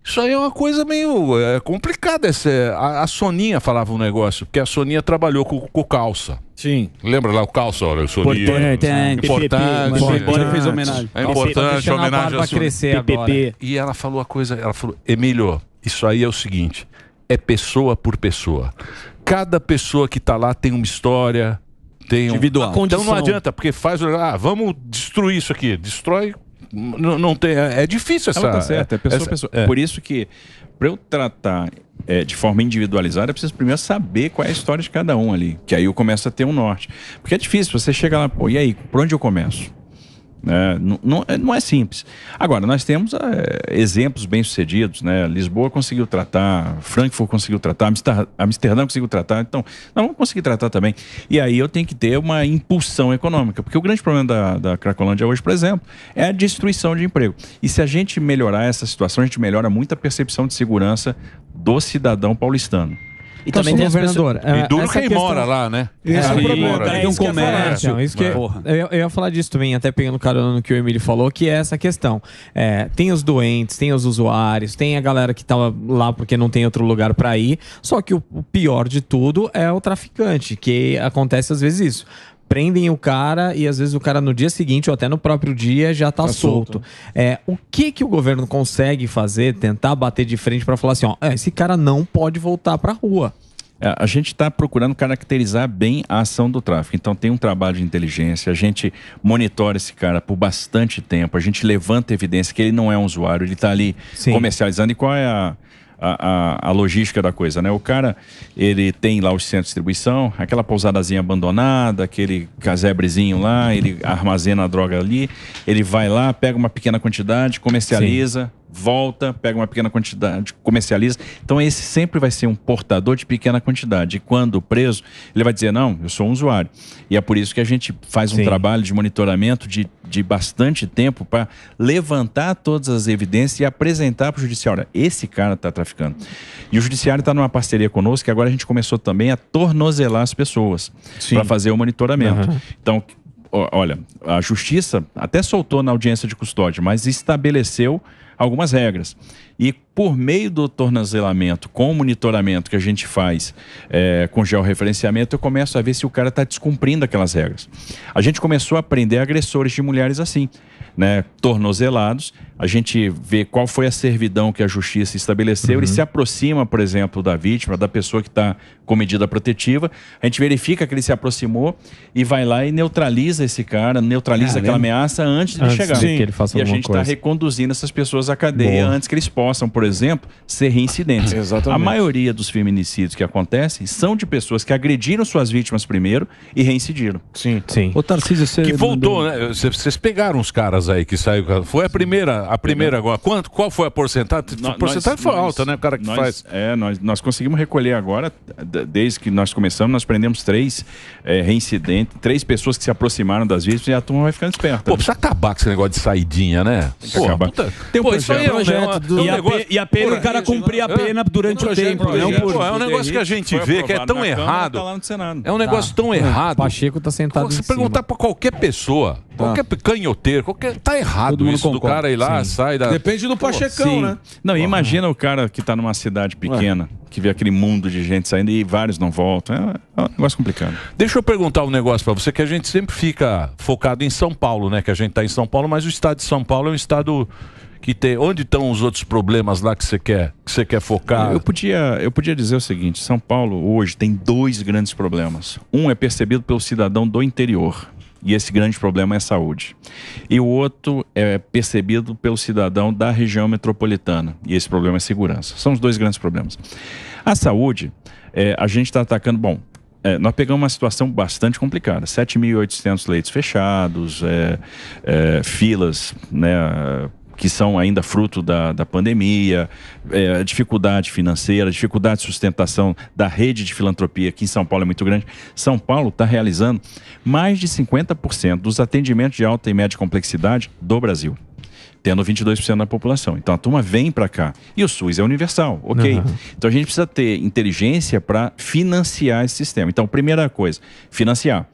Isso aí é uma coisa meio complicada. A Soninha falava um negócio, porque a Soninha trabalhou com Calça. Sim. Lembra lá o Calça, olha, Soninha. Importante. Fez homenagem. É importante, homenagem a crescer agora. E ela falou ela falou, Emílio, isso aí é o seguinte, é pessoa por pessoa. Cada pessoa que tá lá tem uma história, tem individual. Então não adianta, porque vamos destruir isso aqui. Destrói. Não tem, é difícil essa... Ela tá certa, é pessoa a pessoa. Por isso que, para eu tratar de forma individualizada, eu preciso primeiro saber qual é a história de cada um ali, que aí eu começo a ter um norte. Porque é difícil, você chega lá, pô, e aí, por onde eu começo? Não é simples. Agora, nós temos exemplos bem-sucedidos, né? Lisboa conseguiu tratar, Frankfurt conseguiu tratar, Amsterdã conseguiu tratar, então nós vamos conseguir tratar também. E aí eu tenho que ter uma impulsão econômica, porque o grande problema da Cracolândia hoje, por exemplo, é a destruição de emprego. E se a gente melhorar essa situação, a gente melhora muito a percepção de segurança do cidadão paulistano. E também tem governador. E duro quem mora lá, né? Esse é o problema. Tem um comércio. Eu ia falar disso também, até pegando carona no que o Emílio falou, que é essa questão. Tem os doentes, tem os usuários, tem a galera que tá lá porque não tem outro lugar para ir. Só que o pior de tudo é o traficante, que acontece às vezes isso. Prendem o cara e às vezes o cara no dia seguinte ou até no próprio dia já tá solto. O que o governo consegue fazer, tentar bater de frente para falar assim, esse cara não pode voltar pra rua? A gente está procurando caracterizar bem a ação do tráfico. Então tem um trabalho de inteligência, a gente monitora esse cara por bastante tempo, a gente levanta evidência que ele não é um usuário, ele está ali comercializando. E qual é a logística da coisa, né? O cara, ele tem lá os centros de distribuição, aquela pousadazinha abandonada, aquele casebrezinho lá, ele armazena a droga ali, ele vai lá, pega uma pequena quantidade, comercializa, volta, pega uma pequena quantidade, comercializa. Então esse sempre vai ser um portador de pequena quantidade. E quando preso, ele vai dizer, não, eu sou um usuário. E é por isso que a gente faz um trabalho de monitoramento de bastante tempo para levantar todas as evidências e apresentar para o judiciário. Olha, esse cara está traficando. E o judiciário está numa parceria conosco, que agora a gente começou também a tornozelar as pessoas para fazer o monitoramento. Então, olha, a justiça até soltou na audiência de custódia, mas estabeleceu algumas regras. E por meio do tornozelamento, com o monitoramento que a gente faz com georreferenciamento, eu começo a ver se o cara está descumprindo aquelas regras. A gente começou a prender agressores de mulheres assim, né, tornozelados. A gente vê qual foi a servidão que a justiça estabeleceu e se aproxima, por exemplo, da vítima, da pessoa que está com medida protetiva. A gente verifica que ele se aproximou e vai lá e neutraliza esse cara, neutraliza aquela ameaça antes de chegar. Que ele faça e a gente está reconduzindo essas pessoas à cadeia antes que eles possam, por exemplo, ser reincidentes. Exatamente. A maioria dos feminicídios que acontecem são de pessoas que agrediram suas vítimas primeiro e reincidiram. Sim. Ô, Tarcísio, você que voltou, né? Vocês pegaram os caras novas aí que saiu. Foi a primeira agora. Qual foi a porcentagem? A porcentagem foi alta, né? O cara que faz. Nós conseguimos recolher agora, desde que nós começamos, nós prendemos 3 reincidentes, 3 pessoas que se aproximaram das vítimas e a turma vai ficando esperta. Pô, precisa acabar com esse negócio de saidinha, né? Tem que acabar. Tem um projeto. E a pena o cara cumprir a pena durante o tempo. É um negócio que a gente vê que é tão errado. É um negócio tão errado. Pacheco tá sentado Se perguntar pra qualquer pessoa, qualquer canhoteiro, tá errado isso do cara ir lá, sai da... Depende do Pachecão, né? Não, imagina o cara que tá numa cidade pequena, que vê aquele mundo de gente saindo e vários não voltam. É um negócio complicado. Deixa eu perguntar um negócio pra você, que a gente sempre fica focado em São Paulo, né? Que a gente tá em São Paulo, mas o estado de São Paulo é um estado que tem... Onde estão os outros problemas lá que você quer focar? Eu podia dizer o seguinte, São Paulo hoje tem 2 grandes problemas. Um é percebido pelo cidadão do interior, e esse grande problema é a saúde. E o outro é percebido pelo cidadão da região metropolitana, e esse problema é segurança. São os 2 grandes problemas. A saúde, a gente está atacando... Bom, nós pegamos uma situação bastante complicada. 7.800 leitos fechados, filas, né, que são ainda fruto da pandemia, dificuldade financeira, dificuldade de sustentação da rede de filantropia, que em São Paulo é muito grande. São Paulo está realizando mais de 50% dos atendimentos de alta e média complexidade do Brasil, tendo 22% da população. Então a turma vem para cá. E o SUS é universal, ok? Então a gente precisa ter inteligência para financiar esse sistema. Então, primeira coisa, financiar.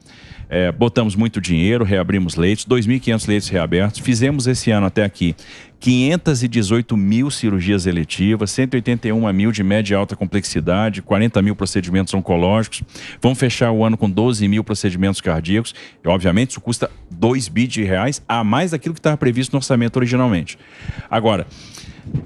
Botamos muito dinheiro, reabrimos leitos, 2.500 leitos reabertos. Fizemos esse ano até aqui 518 mil cirurgias eletivas, 181 mil de média e alta complexidade, 40 mil procedimentos oncológicos. Vamos fechar o ano com 12 mil procedimentos cardíacos. E, obviamente, isso custa 2 bi de reais a mais daquilo que estava previsto no orçamento originalmente. Agora,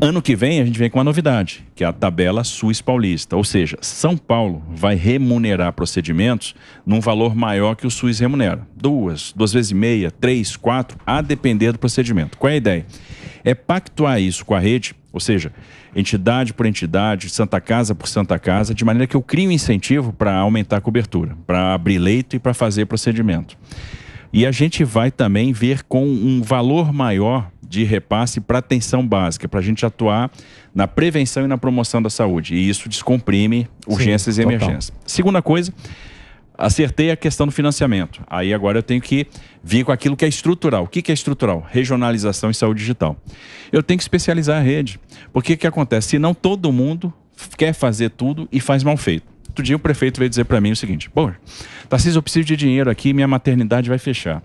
ano que vem a gente vem com uma novidade, que é a tabela SUS paulista. Ou seja, São Paulo vai remunerar procedimentos num valor maior que o SUS remunera. 2 vezes e meia, 3, 4, a depender do procedimento. Qual é a ideia? É pactuar isso com a rede, ou seja, entidade por entidade, Santa Casa por Santa Casa, de maneira que eu crie um incentivo para aumentar a cobertura, para abrir leito e para fazer procedimento. E a gente vai também ver com um valor maior de repasse para atenção básica, para a gente atuar na prevenção e na promoção da saúde. E isso descomprime urgências e emergências. Segunda coisa, acertei a questão do financiamento. Aí agora eu tenho que vir com aquilo que é estrutural. O que é estrutural? Regionalização e saúde digital. Eu tenho que especializar a rede. Porque o que acontece? Senão todo mundo quer fazer tudo e faz mal feito. Outro dia o prefeito veio dizer para mim o seguinte: pô, Tarcísio, eu preciso de dinheiro aqui, minha maternidade vai fechar.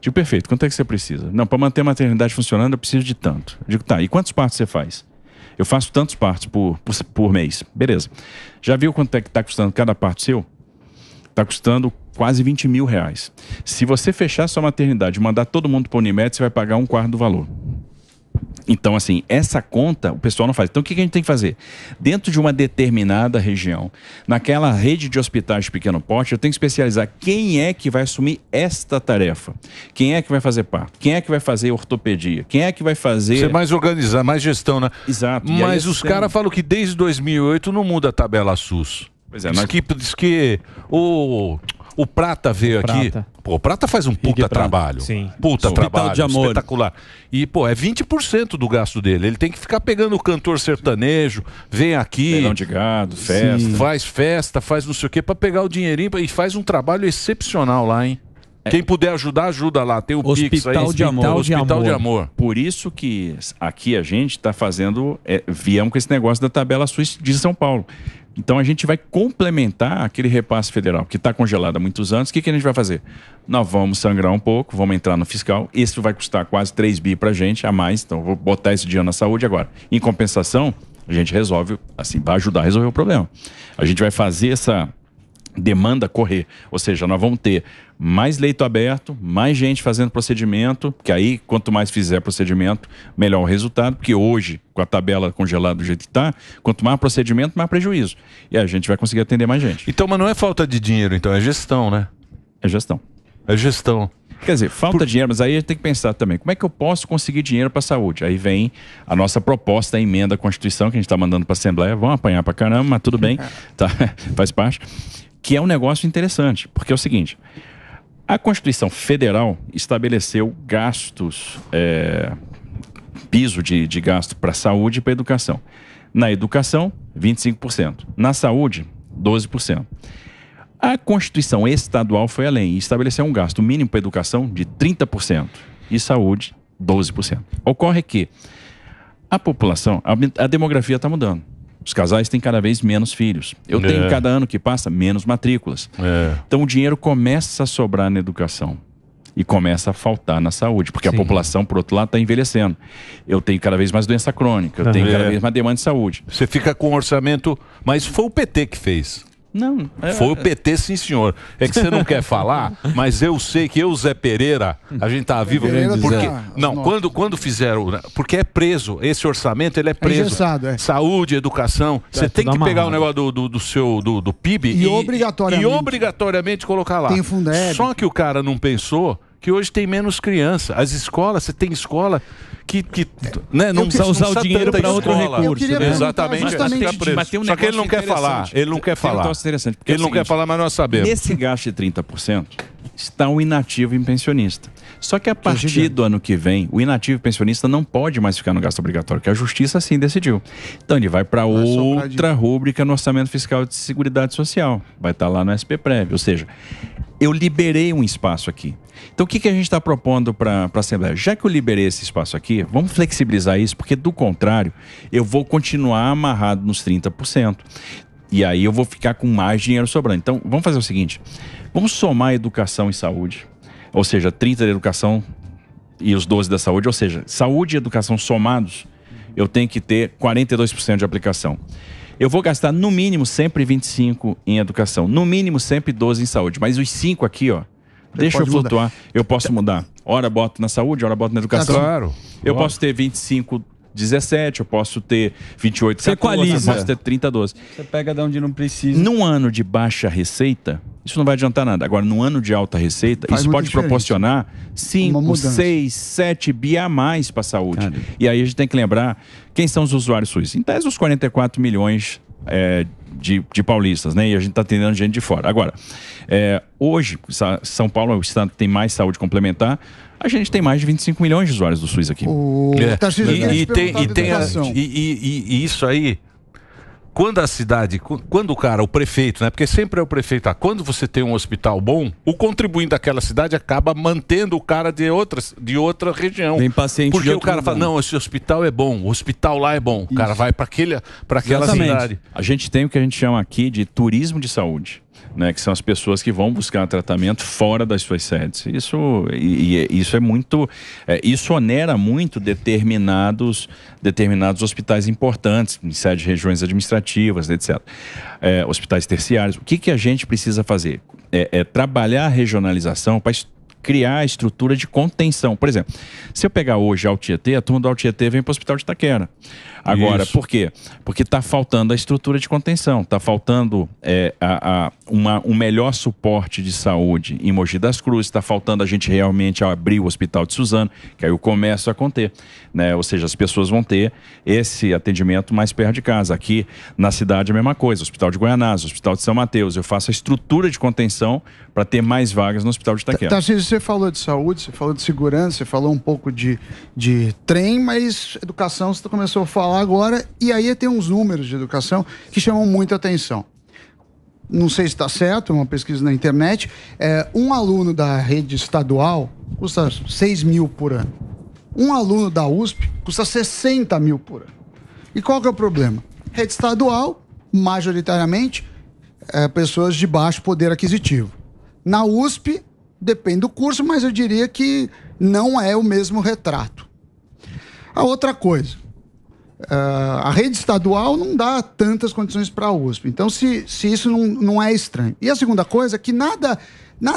Digo, perfeito, quanto é que você precisa? Não, para manter a maternidade funcionando eu preciso de tanto. Digo, tá, e quantos partos você faz? Eu faço tantos partos por mês. Beleza. Já viu quanto é que está custando cada parto seu? Está custando quase 20 mil reais. Se você fechar sua maternidade e mandar todo mundo para o Unimed, você vai pagar 1/4 do valor. Então, assim, essa conta o pessoal não faz. Então, o que a gente tem que fazer? Dentro de uma determinada região, naquela rede de hospitais de pequeno porte, eu tenho que especializar quem é que vai assumir esta tarefa. Quem é que vai fazer parto? Quem é que vai fazer ortopedia? Quem é que vai fazer... Ser mais organizado, mais gestão, né? Exato. Mas os caras falam que desde 2008 não muda a tabela SUS. Pois é, diz que o Prata veio aqui. Pô, o Prata faz um puta trabalho. Sim. Puta trabalho, de amor. espetacular. E, pô, é 20% do gasto dele. Ele tem que ficar pegando o cantor sertanejo, vem aqui. Leilão de gado, festa. Faz festa, faz não sei o quê, pra pegar o dinheirinho e faz um trabalho excepcional lá, hein? Quem puder ajudar, ajuda lá. Tem o Pix aí. Hospital de Amor. Por isso que aqui a gente está fazendo, viemos com esse negócio da tabela SUS de São Paulo. Então a gente vai complementar aquele repasse federal que está congelado há muitos anos. O que a gente vai fazer? Nós vamos sangrar um pouco, vamos entrar no fiscal. Isso vai custar quase 3 bi para a gente, a mais. Então vou botar esse dinheiro na saúde agora. Em compensação, a gente resolve, assim, vai ajudar a resolver o problema. A gente vai fazer essa demanda correr. Ou seja, nós vamos ter mais leito aberto, mais gente fazendo procedimento, que aí, quanto mais fizer procedimento, melhor o resultado, porque hoje, com a tabela congelada do jeito que está, quanto mais procedimento, mais prejuízo. E a gente vai conseguir atender mais gente. Então, mas não é falta de dinheiro, então, é gestão, né? É gestão. É gestão. Quer dizer, falta dinheiro, mas aí a gente tem que pensar também, como é que eu posso conseguir dinheiro para a saúde? Aí vem a nossa proposta, a emenda à Constituição, que a gente está mandando para a Assembleia, vão apanhar para caramba, mas tudo bem, tá? Faz parte. Que é um negócio interessante, porque é o seguinte, A Constituição Federal estabeleceu gastos, piso de gasto para saúde e para educação. Na educação, 25%. Na saúde, 12%. A Constituição Estadual foi além e estabeleceu um gasto mínimo para educação de 30% e saúde, 12%. Ocorre que a população, a demografia está mudando. Os casais têm cada vez menos filhos. Eu tenho, cada ano que passa, menos matrículas. Então o dinheiro começa a sobrar na educação e começa a faltar na saúde, porque a população, por outro lado, está envelhecendo. Eu tenho cada vez mais doença crônica, eu tenho cada vez mais demanda de saúde. Você fica com um orçamento... Mas foi o PT que fez. Não. Foi o PT, sim, senhor. É que você não quer falar, mas eu sei que eu, Zé Pereira, a gente tá vivo. Porque, não, quando fizeram... Porque é preso. Esse orçamento, ele é preso. Engessado, Saúde, educação. Você tem que pegar o negócio do PIB e obrigatoriamente colocar lá. Tem Fundeb. Só que o cara não pensou que hoje tem menos criança. As escolas, você tem escola que né, não precisa usar o dinheiro para outro recurso. Exatamente. Mas tem um só que ele não quer falar. Ele não quer falar. Porque ele não quer falar, mas nós sabemos. Nesse gasto de 30% está um inativo e pensionista. Só que a partir do ano que vem, o inativo e pensionista não pode mais ficar no gasto obrigatório, que a Justiça assim decidiu. Então ele vai para outra rúbrica no Orçamento Fiscal de Seguridade Social. Vai estar lá no SPPrev. Ou seja, eu liberei um espaço aqui. Então o que a gente está propondo para a Assembleia? Já que eu liberei esse espaço aqui, vamos flexibilizar isso, porque do contrário, eu vou continuar amarrado nos 30%. E aí eu vou ficar com mais dinheiro sobrando. Então vamos fazer o seguinte, vamos somar educação e saúde, ou seja, 30% da educação e os 12% da saúde, ou seja, saúde e educação somados, eu tenho que ter 42% de aplicação. Eu vou gastar no mínimo sempre 25% em educação, no mínimo sempre 12% em saúde, mas os 5% aqui, ó, deixa eu flutuar, mudar. Eu posso mudar. Ora boto na saúde, ora boto na educação. Claro. Eu posso ter 25,17, eu posso ter 28,14, eu posso ter 30,12. Você pega de onde não precisa. Num ano de baixa receita, isso não vai adiantar nada. Agora, num ano de alta receita, isso pode proporcionar 5, 6, 7 bi a mais para a saúde. Cara. E aí a gente tem que lembrar quem são os usuários SUS. Em tese, os 44 milhões de paulistas, né? E a gente está atendendo gente de fora. Agora, hoje, São Paulo é o estado que tem mais saúde complementar. A gente tem mais de 25 milhões de usuários do SUS aqui. E isso aí, quando a cidade, quando o prefeito, né? Porque sempre é o prefeito, quando você tem um hospital bom, o contribuinte daquela cidade acaba mantendo o cara de outra região. Tem paciente porque o cara fala, não, esse hospital é bom, o hospital lá é bom. O cara vai para aquela cidade. A gente tem o que a gente chama aqui de turismo de saúde. Né, que são as pessoas que vão buscar tratamento fora das suas sedes. Isso é muito... isso onera muito determinados hospitais importantes, em sede de regiões administrativas, etc. Hospitais terciários. O que a gente precisa fazer? Trabalhar a regionalização para criar a estrutura de contenção. Por exemplo, se eu pegar hoje a Altietê, a turma do Altietê vem para o Hospital de Itaquera. Agora, por quê? Porque está faltando a estrutura de contenção, está faltando um melhor suporte de saúde em Mogi das Cruzes, está faltando a gente realmente abrir o Hospital de Suzano, que aí o comércio vai conter, né? Ou seja, as pessoas vão ter esse atendimento mais perto de casa. Aqui na cidade a mesma coisa, Hospital de Guaianazes, Hospital de São Mateus, eu faço a estrutura de contenção para ter mais vagas no Hospital de Itaquera. Tarcísio, você falou de saúde, você falou de segurança, você falou um pouco de trem, mas educação você começou a falar agora, e aí tem uns números de educação que chamam muita atenção. Não sei se está certo, é uma pesquisa na internet. Um aluno da rede estadual custa 6 mil por ano. Um aluno da USP custa 60 mil por ano. E qual que é o problema? Rede estadual, majoritariamente, pessoas de baixo poder aquisitivo. Na USP, depende do curso, mas eu diria que não é o mesmo retrato. A outra coisa, a rede estadual não dá tantas condições para a USP. Então, se isso não é estranho. E a segunda coisa é que nada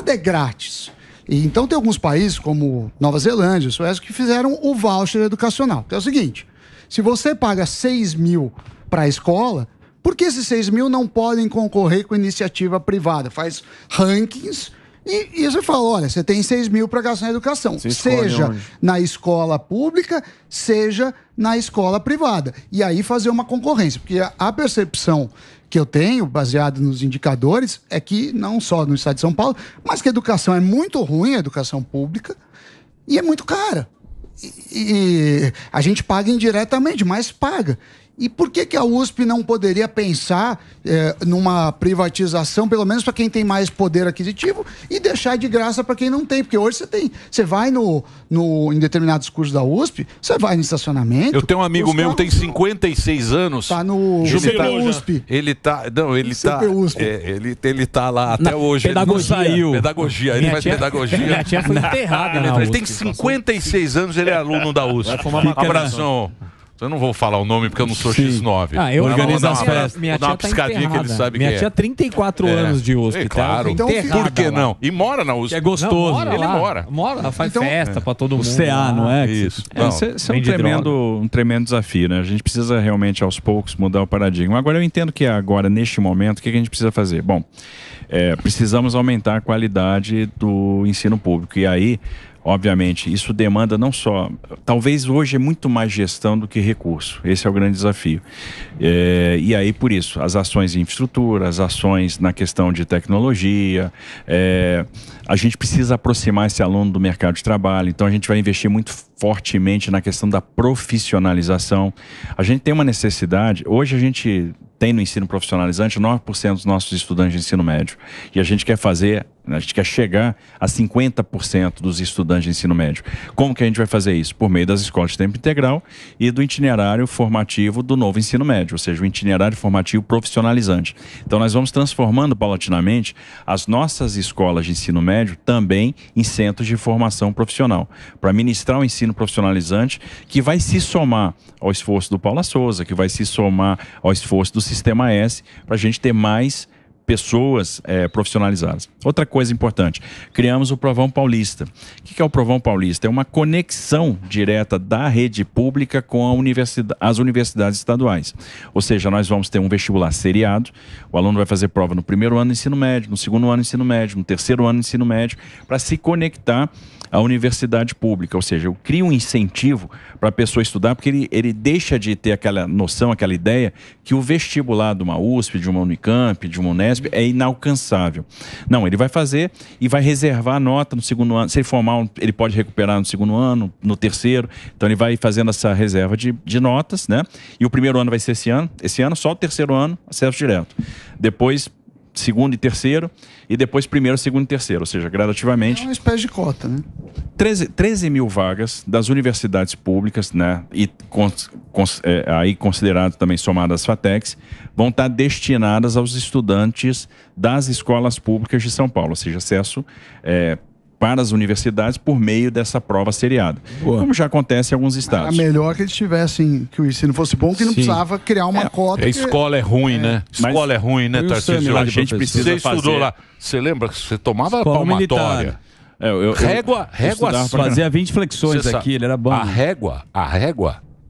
é grátis. E, então, tem alguns países, como Nova Zelândia, Suécia, que fizeram o voucher educacional. Então, é o seguinte, se você paga 6 mil para a escola, por que esses 6 mil não podem concorrer com iniciativa privada? Faz rankings E você fala, olha, você tem 6 mil para gastar na educação, seja na escola pública, seja na escola privada. E aí fazer uma concorrência, porque a percepção que eu tenho, baseado nos indicadores, é que não só no estado de São Paulo, mas que a educação é muito ruim, a educação pública, e é muito cara. E a gente paga indiretamente, mas paga. E por que a USP não poderia pensar numa privatização, pelo menos para quem tem mais poder aquisitivo, e deixar de graça para quem não tem? Porque hoje você vai em determinados cursos da USP, você vai no estacionamento. Eu tenho um amigo meu que tem 56 anos. Tá no USP. Ele tá lá até hoje. Pedagogia. Ele não saiu. Pedagogia. Ele faz pedagogia. Minha tia foi enterrada na Ele USP. tem 56 anos, ele é aluno da USP. Abração. Eu não vou falar o nome porque eu não sou X9. Eu organizo as festas. Minha tia tá enterrada. Que ele sabe minha tia 34 anos de USP. Claro. Então, por que não? E mora na USP. É gostoso. Ele mora. Ela faz festa pra todo mundo. O CA, não é? Isso. Isso é um tremendo desafio, né? A gente precisa realmente, aos poucos, mudar o paradigma. Agora, eu entendo que agora, neste momento, o que a gente precisa fazer? Bom, precisamos aumentar a qualidade do ensino público. E aí, obviamente, isso demanda não só... Talvez hoje é muito mais gestão do que recurso. Esse é o grande desafio. E aí, por isso, as ações em infraestrutura, as ações na questão de tecnologia, a gente precisa aproximar esse aluno do mercado de trabalho. Então, a gente vai investir muito fortemente na questão da profissionalização. A gente tem uma necessidade... Hoje, a gente tem no ensino profissionalizante 9% dos nossos estudantes de ensino médio. E a gente quer chegar a 50% dos estudantes de ensino médio. Como que a gente vai fazer isso? Por meio das escolas de tempo integral e do itinerário formativo do novo ensino médio, ou seja, o itinerário formativo profissionalizante. Então, nós vamos transformando paulatinamente as nossas escolas de ensino médio também em centros de formação profissional, para ministrar o ensino profissionalizante que vai se somar ao esforço do Paula Souza, que vai se somar ao esforço do Sistema S, para a gente ter mais pessoas profissionalizadas. Outra coisa importante, criamos o Provão Paulista. O que é o Provão Paulista? É uma conexão direta da rede pública com as universidades estaduais. Ou seja, nós vamos ter um vestibular seriado, o aluno vai fazer prova no primeiro ano do ensino médio, no segundo ano do ensino médio, no terceiro ano do ensino médio, para se conectar à universidade pública. Ou seja, eu crio um incentivo para a pessoa estudar, porque ele deixa de ter aquela noção, aquela ideia que o vestibular de uma USP, de uma Unicamp, de uma Unesp é inalcançável. Não, ele vai fazer e vai reservar a nota no segundo ano. Se ele formar, ele pode recuperar no segundo ano, no terceiro. Então ele vai fazendo essa reserva de notas, né? E o primeiro ano vai ser esse ano, só o terceiro ano, acesso direto. Depois, segundo e terceiro, e depois primeiro, segundo e terceiro, ou seja, gradativamente. É uma espécie de cota, né? 13 mil vagas das universidades públicas, né, e aí considerado também somadas as FATECs, vão estar destinadas aos estudantes das escolas públicas de São Paulo, ou seja, acesso para as universidades por meio dessa prova seriada. Como já acontece em alguns estados. Era melhor que eles tivessem, que o ensino fosse bom, que não precisava criar uma cota. A escola é ruim, né? Escola é ruim, né, Tarcísio? A gente precisa fazer. Você estudou lá. Você lembra que você tomava escola palmatória? Régua fazia 20 flexões aqui, ele era bom. A régua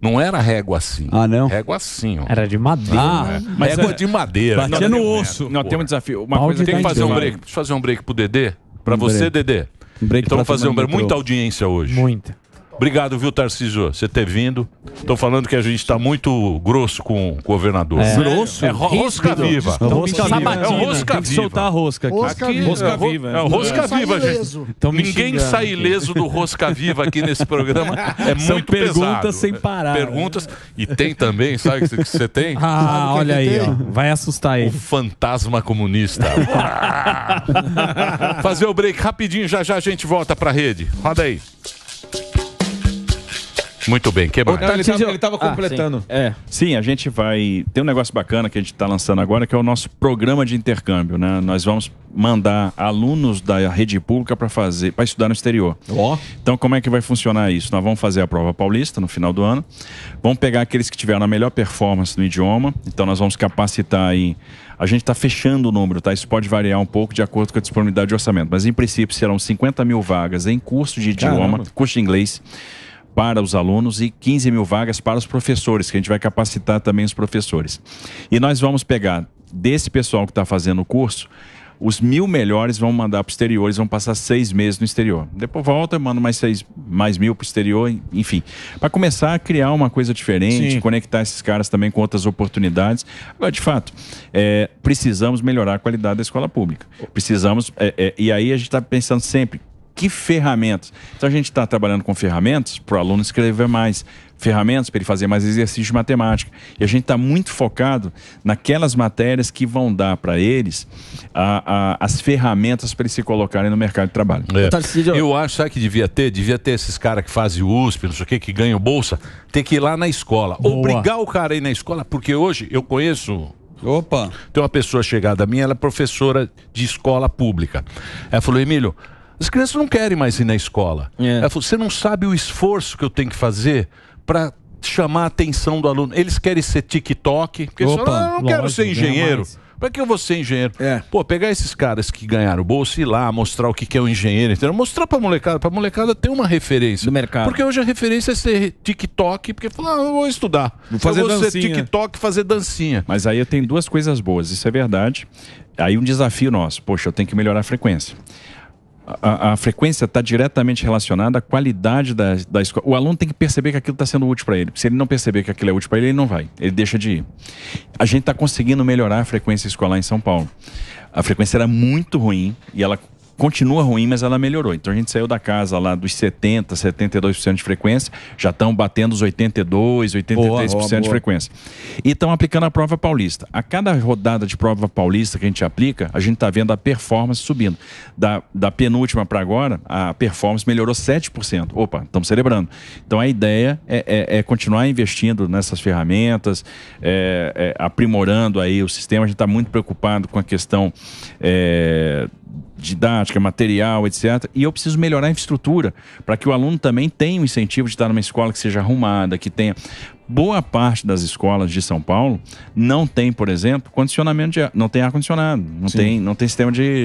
não era régua assim. Ah, não? Régua assim, ó. Era de madeira. Mas régua de madeira. Batia no osso. Nós temos um desafio. Uma coisa tem que fazer um break. Deixa eu fazer um break pro Dedê. Pra você, Dedê. Então vamos fazer muita audiência hoje. Muita. Obrigado, viu, Tarcísio, você ter vindo. Estou falando que a gente está muito grosso com o governador. Grosso? É rosca viva. É rosca viva. É rosca Tem que soltar a rosca aqui. Rosca viva. É rosca viva, gente. Ninguém sai ileso do rosca viva aqui nesse programa. É São muito perguntas pesado. sem parar. Perguntas. E tem também, sabe o que você tem? Ah, olha aí, ó. Vai assustar O ele. fantasma comunista. Fazer o break rapidinho, já já a gente volta pra rede. Roda aí. Muito bem, que mais? Ele estava completando. Sim, a gente vai... Tem um negócio bacana que a gente está lançando agora, que é o nosso programa de intercâmbio, né? Nós vamos mandar alunos da rede pública para estudar no exterior. Então, como é que vai funcionar isso? Nós vamos fazer a prova paulista no final do ano. Vamos pegar aqueles que tiveram a melhor performance no idioma. Então, nós vamos capacitar aí... A gente está fechando o número, tá? Isso pode variar um pouco de acordo com a disponibilidade de orçamento. Mas, em princípio, serão 50 mil vagas em curso de idioma, curso de inglês, para os alunos e 15 mil vagas para os professores, que a gente vai capacitar também os professores. E nós vamos pegar desse pessoal que está fazendo o curso Os 1.000 melhores vão mandar para o exterior, eles vão passar 6 meses no exterior. Depois volta, manda mais 1.000 para o exterior, enfim. Para começar a criar uma coisa diferente, conectar esses caras também com outras oportunidades. Agora, de fato, precisamos melhorar a qualidade da escola pública. Precisamos, e aí a gente está pensando sempre, que ferramentas? Então a gente está trabalhando com ferramentas para o aluno escrever mais, ferramentas para ele fazer mais exercício de matemática. E a gente está muito focado naquelas matérias que vão dar para eles as ferramentas para eles se colocarem no mercado de trabalho. Eu acho, sabe que devia ter? Devia ter esses caras que fazem USP, não sei o que ganham bolsa, ter que ir lá na escola. Obrigar o cara a ir na escola, porque hoje eu conheço... Tem uma pessoa chegada a mim, ela é professora de escola pública. Ela falou, Emílio, as crianças não querem mais ir na escola. Ela falou, você não sabe o esforço que eu tenho que fazer para chamar a atenção do aluno. Eles querem ser TikTok, porque eles falam, eu não quero ser engenheiro. Para que eu vou ser engenheiro? Pô, pegar esses caras que ganharam bolsa e ir lá mostrar o que é um engenheiro, entendeu? Mostrar pra molecada ter uma referência. Do mercado. Porque hoje a referência é ser TikTok, porque falar, eu vou estudar. Vou fazer dancinha. Ser TikTok, fazer dancinha. Mas aí eu tenho duas coisas boas, isso é verdade. Aí um desafio nosso, poxa, eu tenho que melhorar a frequência. A frequência está diretamente relacionada à qualidade da escola. O aluno tem que perceber que aquilo está sendo útil para ele. Se ele não perceber que aquilo é útil para ele, ele não vai. Ele deixa de ir. A gente está conseguindo melhorar a frequência escolar em São Paulo. A frequência era muito ruim e ela continua ruim, mas ela melhorou. Então a gente saiu da casa lá dos 70%, 72% de frequência, já estão batendo os 82%, 83% de frequência. E estão aplicando a prova paulista. A cada rodada de prova paulista que a gente aplica, a gente está vendo a performance subindo. Da penúltima para agora, a performance melhorou 7%. Opa, estamos celebrando. Então a ideia é continuar investindo nessas ferramentas, aprimorando aí o sistema. A gente está muito preocupado com a questão didática, material, etc. E eu preciso melhorar a infraestrutura para que o aluno também tenha o incentivo de estar numa escola que seja arrumada, que tenha... Boa parte das escolas de São Paulo não tem, por exemplo, condicionamento de ar, não tem ar-condicionado, não tem sistema de...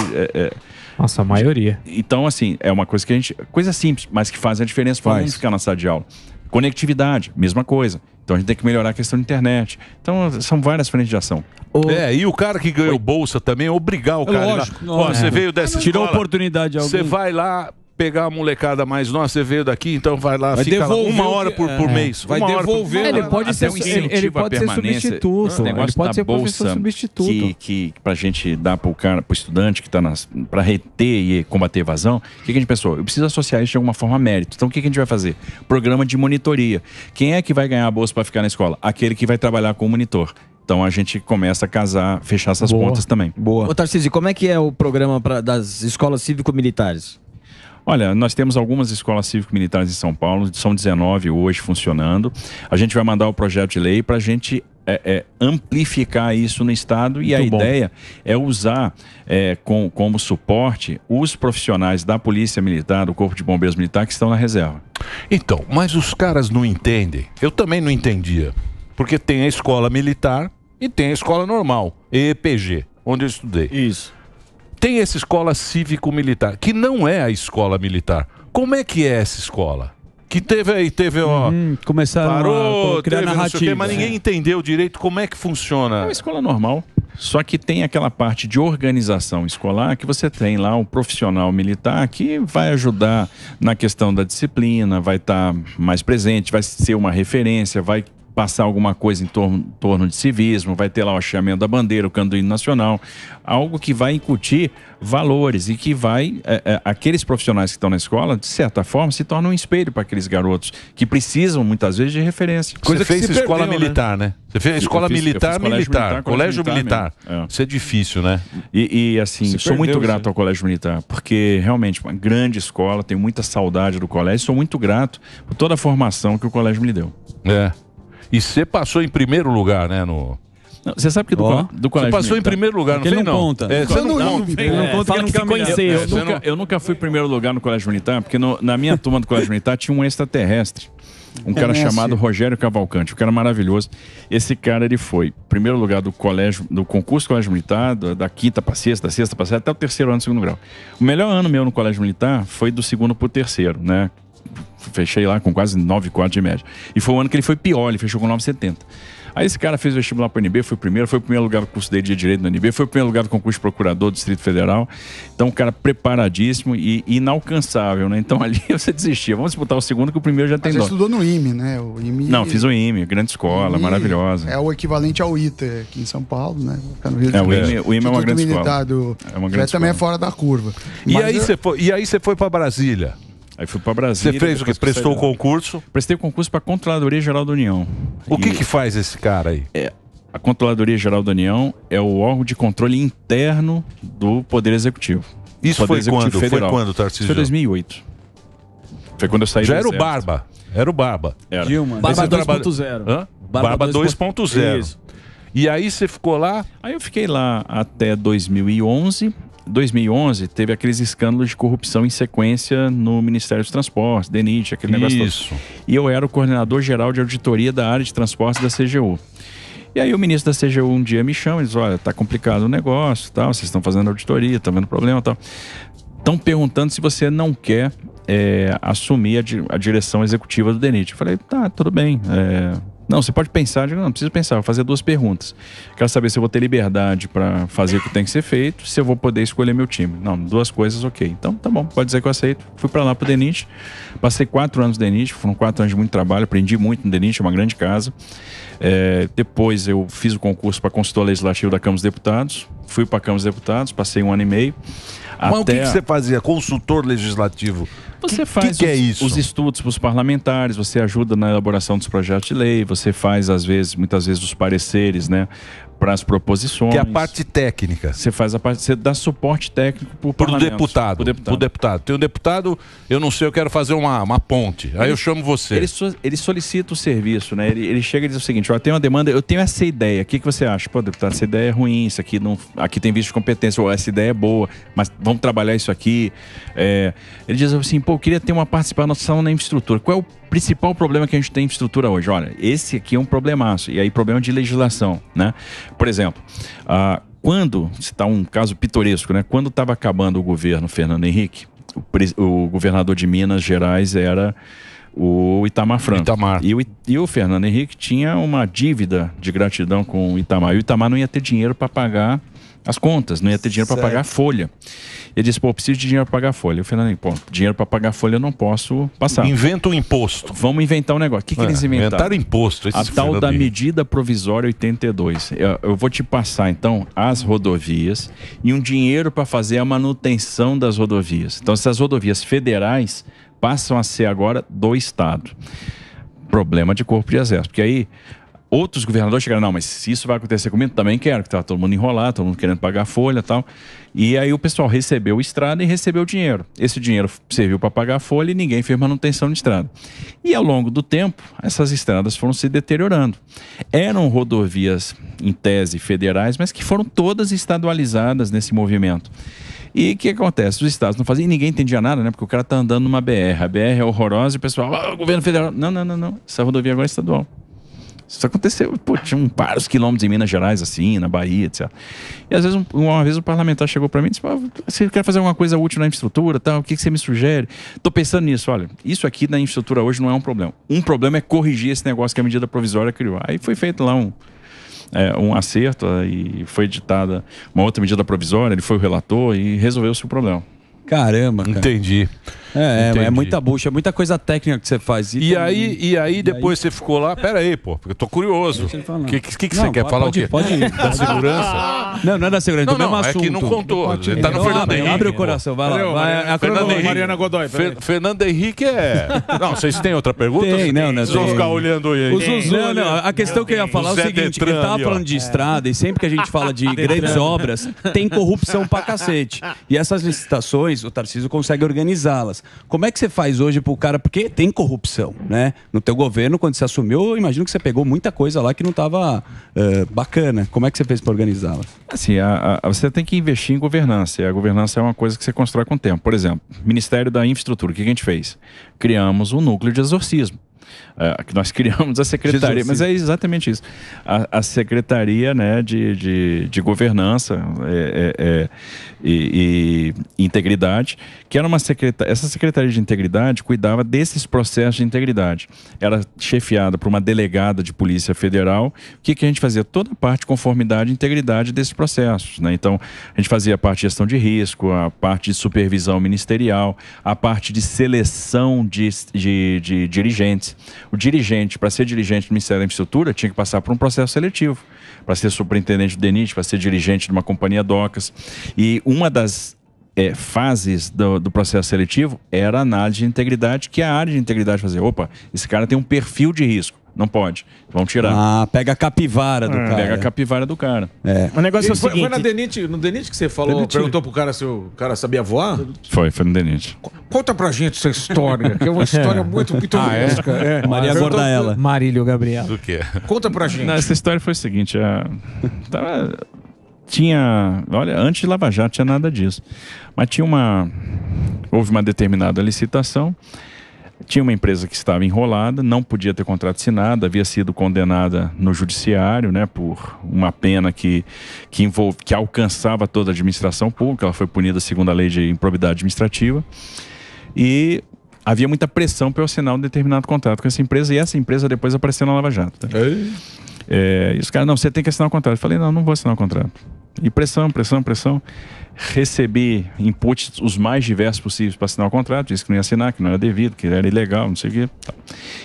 Nossa, a maioria. Então, assim, é uma coisa que a gente... Coisa simples, mas que faz a diferença para o aluno ficar na sala de aula. Conectividade, mesma coisa. Então a gente tem que melhorar a questão da internet. Então são várias frentes de ação. E o cara que ganhou bolsa também, obrigar o cara lá. Ó, você veio dessa Tirou escola, oportunidade de alguém. Você vai lá pegar a molecada mais nossa, você veio daqui, então vai lá, fica lá uma hora por mês. Vai devolver. Ele pode ser substituto. Ele pode ser professor substituto. Que pra gente dar pro estudante que tá pra reter e combater evasão, o que a gente pensou? Eu preciso associar isso de alguma forma a mérito. Então o que a gente vai fazer? Programa de monitoria. Quem é que vai ganhar a bolsa para ficar na escola? Aquele que vai trabalhar com o monitor. Então a gente começa a casar, fechar essas pontas também. Ô Tarcísio, como é que é o programa das escolas cívico-militares? Olha, nós temos algumas escolas cívico-militares em São Paulo, são 19 hoje funcionando. A gente vai mandar o projeto de lei para a gente amplificar isso no Estado e a ideia é usar como suporte os profissionais da Polícia Militar, do Corpo de Bombeiros Militar que estão na reserva. Então, mas os caras não entendem. Eu também não entendia. Porque tem a escola militar e tem a escola normal, EPG, onde eu estudei. Isso. Tem essa escola cívico-militar, que não é a escola militar. Como é que é essa escola? Que teve ó... começaram a criar narrativa. Mas ninguém entendeu direito como é que funciona. É uma escola normal. Só que tem aquela parte de organização escolar que você tem lá um profissional militar que vai ajudar na questão da disciplina, vai estar mais presente, vai ser uma referência, vai passar alguma coisa em torno de civismo, vai ter lá o hasteamento da bandeira, o canto do hino nacional, algo que vai incutir valores e que vai, aqueles profissionais que estão na escola, de certa forma, se tornam um espelho para aqueles garotos que precisam muitas vezes de referência. Você fez escola militar, né? Você fez escola militar, colégio militar. Isso é difícil, né? E assim, sou muito grato ao Colégio Militar, porque realmente uma grande escola, tenho muita saudade do colégio, sou muito grato por toda a formação que o colégio me deu. E você passou em primeiro lugar, né? Você sabe que do colégio você passou em primeiro lugar, não foi? Não conta. Você não conta que nunca conheceu. Eu nunca fui em primeiro lugar no Colégio Militar, porque na minha turma do Colégio Militar tinha um extraterrestre. Um cara chamado Rogério Cavalcante, um cara maravilhoso. Esse cara, ele foi primeiro lugar do concurso do Colégio Militar, da quinta para sexta, da sexta para sétima, até o terceiro ano do segundo grau. O melhor ano meu no Colégio Militar foi do segundo pro terceiro, né? Fechei lá com quase 9,4 de média. E foi o ano que ele foi pior, ele fechou com 9,70. Aí esse cara fez o vestibular para o NB, foi o primeiro lugar do curso dele de Direito no NB, foi o primeiro lugar do concurso de procurador do Distrito Federal. Então, um cara preparadíssimo e inalcançável, né? Então, ali você desistia. Vamos disputar o segundo, que o primeiro já tem Você dó. estudou no IME, né? O IME... Não, fiz o IME, grande escola, maravilhosa. É o equivalente ao ITA aqui em São Paulo, né? O IME é uma grande escola. É uma grande também é fora da curva. E aí você foi para Brasília? Aí fui para Brasília. Você fez o quê? Prestou o concurso? Prestei o concurso para a Controladoria Geral da União. O que faz esse cara aí? A Controladoria Geral da União é o órgão de controle interno do Poder Executivo. Isso foi quando? Foi quando, Tarcísio? Foi 2008. Foi quando eu saí do Já era o exército. Barba. Era o Barba. Era. Dilma. Barba 2.0. Barba 2.0. E aí você ficou lá? Aí eu fiquei lá até 2011. 2011 teve aqueles escândalos de corrupção em sequência no Ministério dos Transportes, DENIT, aquele negócio todo. E eu era o coordenador geral de auditoria da área de transportes da CGU. E aí o ministro da CGU um dia me chama e diz, olha, tá complicado o negócio, tal, vocês estão fazendo auditoria, tá vendo problema, tal. Estão perguntando se você não quer assumir a direção executiva do DENIT. Eu falei, tá, tudo bem, não, você pode pensar, eu digo, não preciso pensar, vou fazer 2 perguntas. Quero saber se eu vou ter liberdade para fazer o que tem que ser feito, se eu vou poder escolher meu time. Não, 2 coisas, ok. Então, tá bom, pode dizer que eu aceito. Fui para lá pro DENIT, passei 4 anos no DENIT, foram 4 anos de muito trabalho, aprendi muito no DENIT, é uma grande casa. Depois eu fiz o concurso para consultor legislativo da Câmara dos Deputados, fui para a Câmara dos Deputados, passei 1 ano e meio. Mas o que você fazia? Consultor legislativo? Você faz que é isso? Os estudos para os parlamentares, você ajuda na elaboração dos projetos de lei, você faz, muitas vezes, os pareceres, né, para as proposições. Que é a parte técnica. Você faz a parte, você dá suporte técnico para o deputado. Pro deputado. Tem um deputado, eu não sei, eu quero fazer uma ponte. Aí eu chamo você. Ele solicita o serviço, né? Ele chega e diz o seguinte: eu tenho uma demanda, eu tenho essa ideia. O que você acha? Pô, deputado, essa ideia é ruim, isso aqui não. Aqui tem visto de competência, ou essa ideia é boa, mas vamos trabalhar isso aqui. Ele diz assim, pô, eu queria ter uma participação na infraestrutura. Qual é o principal problema que a gente tem em infraestrutura hoje? Olha, esse aqui é um problemaço. E aí, problema de legislação, né? Por exemplo, quando, citar um caso pitoresco, né? Quando estava acabando o governo Fernando Henrique, o governador de Minas Gerais era o Itamar Franco. E o Fernando Henrique tinha uma dívida de gratidão com o Itamar. E o Itamar não ia ter dinheiro para pagar as contas, não ia ter dinheiro para pagar a folha. Ele disse, pô, preciso de dinheiro para pagar a folha. E o Fernando Henrique, pô, dinheiro para pagar a folha eu não posso passar. Inventa um imposto. Vamos inventar um negócio. O que eles inventaram? Inventaram imposto. A tal da medida provisória 82. Eu vou te passar, então, as rodovias e um dinheiro para fazer a manutenção das rodovias. Então, essas rodovias federais passam a ser agora do Estado. Problema de corpo de exército. Porque aí outros governadores chegaram, não, mas se isso vai acontecer comigo, também quero, que tá todo mundo enrolado, todo mundo querendo pagar a folha e tal. E aí o pessoal recebeu estrada e recebeu dinheiro. Esse dinheiro serviu para pagar a folha e ninguém fez manutenção de estrada. E ao longo do tempo, essas estradas foram se deteriorando. Eram rodovias, em tese, federais, mas que foram todas estadualizadas nesse movimento. E o que acontece? Os estados não faziam e ninguém entendia nada, né? Porque o cara tá andando numa BR. A BR é horrorosa e o pessoal, o governo federal... Não. Essa rodovia agora é estadual. Isso aconteceu, pô, tinha vários quilômetros em Minas Gerais, assim, na Bahia, etc. E às vezes, uma vez o parlamentar chegou para mim e disse, você quer fazer alguma coisa útil na infraestrutura, tal, o que você me sugere? Tô pensando nisso, olha, isso aqui na infraestrutura hoje não é um problema. Um problema é corrigir esse negócio que a medida provisória criou. Aí foi feito lá um acerto e foi editada uma outra medida provisória, ele foi o relator e resolveu-se o problema. Caramba, cara. Entendi. É muita bucha, é muita coisa técnica que você faz. E aí depois você ficou lá, pera aí, pô, porque eu tô curioso. O que você quer falar? O quê? Pode ir. Da segurança? Não é da segurança, do mesmo assunto. É que não contou. Tá no Fernando Henrique. Abre o coração, vai lá. Mariana Godoy. Fernando Henrique é... Não, vocês têm outra pergunta? Tem, não. Vocês vão ficar olhando aí. Não, a questão que eu ia falar é o seguinte, que ele tava falando de estrada e sempre que a gente fala de grandes obras, tem corrupção pra cacete. E essas licitações, o Tarcísio consegue organizá-las. Como é que você faz hoje pro cara, porque tem corrupção, né? No teu governo, quando você assumiu, eu imagino que você pegou muita coisa lá que não tava bacana. Como é que você fez para organizá-las? Assim, você tem que investir em governança. E a governança é uma coisa que você constrói com o tempo. Por exemplo, Ministério da Infraestrutura, o que a gente fez? Criamos um núcleo de exorcismo. que nós criamos a secretaria, mas é exatamente isso, a secretaria, né, de governança e integridade, que era essa secretaria de integridade cuidava desses processos de integridade, era chefiada por uma delegada de Polícia Federal. O que a gente fazia? Toda a parte de conformidade e integridade desses processos, né? Então a gente fazia a parte de gestão de risco, a parte de supervisão ministerial, a parte de seleção de dirigentes. O dirigente, para ser dirigente do Ministério da Infraestrutura, tinha que passar por um processo seletivo. Para ser superintendente do DENIT, para ser dirigente de uma companhia docas. E uma das fases do processo seletivo era a análise de integridade, que a área de integridade fazia. Opa, esse cara tem um perfil de risco. Não pode. Vamos tirar. Pega a capivara do cara. Pega a capivara do cara. O negócio é o seguinte... Foi no DENIT que você falou, perguntou pro cara se o cara sabia voar? Foi no DENIT. Conta pra gente essa história, que é uma história muito pitoresca. Maria Gordaela. Marílio Gabriel. Do quê? Conta pra gente. Não, essa história foi o seguinte, olha, antes de Lava Jato tinha nada disso, mas houve uma determinada licitação, tinha uma empresa que estava enrolada, não podia ter contrato assinado, havia sido condenada no judiciário, né, por uma pena que alcançava toda a administração pública. Ela foi punida segundo a lei de improbidade administrativa e havia muita pressão para eu assinar um determinado contrato com essa empresa, e essa empresa depois apareceu na Lava Jato. Tá? E os caras, não, você tem que assinar o contrato. Eu falei, não vou assinar o contrato. E pressão. Recebi inputs os mais diversos possíveis para assinar o contrato. Disse que não ia assinar, que não era devido, que era ilegal, não sei o quê.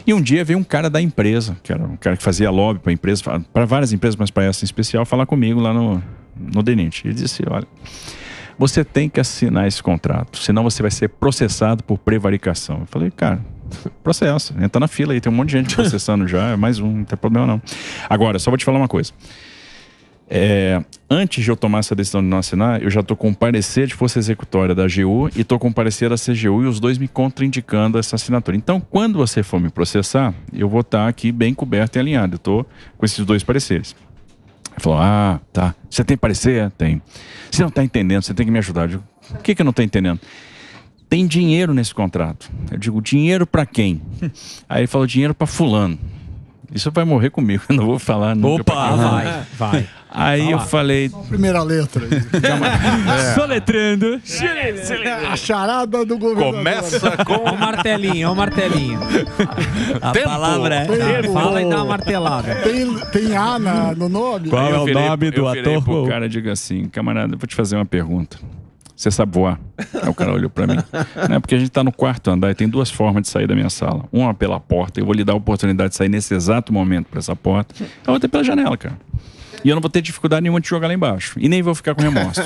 E um dia veio um cara da empresa, que era um cara que fazia lobby para empresa, para várias empresas, mas para essa em especial, falar comigo lá no DENIT. Ele disse, olha, você tem que assinar esse contrato, senão você vai ser processado por prevaricação. Eu falei, cara, processo, entra na fila aí, tem um monte de gente processando já, é mais um, não tem problema não. Agora, só vou te falar uma coisa. Antes de eu tomar essa decisão de não assinar, eu já estou com um parecer de força executória da AGU e estou com um parecer da CGU, e os dois me contraindicando essa assinatura. Então, quando você for me processar, eu vou estar aqui bem coberto e alinhado. Eu estou com esses dois pareceres. Ele falou, tá. Você tem parecer? Tem. Você não está entendendo, você tem que me ajudar. Eu digo, o que eu não estou entendendo? Tem dinheiro nesse contrato. Eu digo, dinheiro para quem? Aí ele falou, dinheiro para fulano. Isso vai morrer comigo, eu não vou falar nunca. Opa, vai. Aí eu falei... Só a primeira letra. Soletrando. A charada do governo. Começa com... Ó o martelinho. A Tempo. palavra fala e dá uma martelada. Tem A no nome? Qual é o nome do Eu virei ator? pro cara e digo assim, camarada, eu vou te fazer uma pergunta. Você sabe voar? Aí o cara olhou pra mim. Não é porque a gente tá no quarto andar e tem duas formas de sair da minha sala. Uma pela porta, eu vou lhe dar a oportunidade de sair nesse exato momento por essa porta. A outra é pela janela, cara. E eu não vou ter dificuldade nenhuma de jogar lá embaixo. E nem vou ficar com remorso.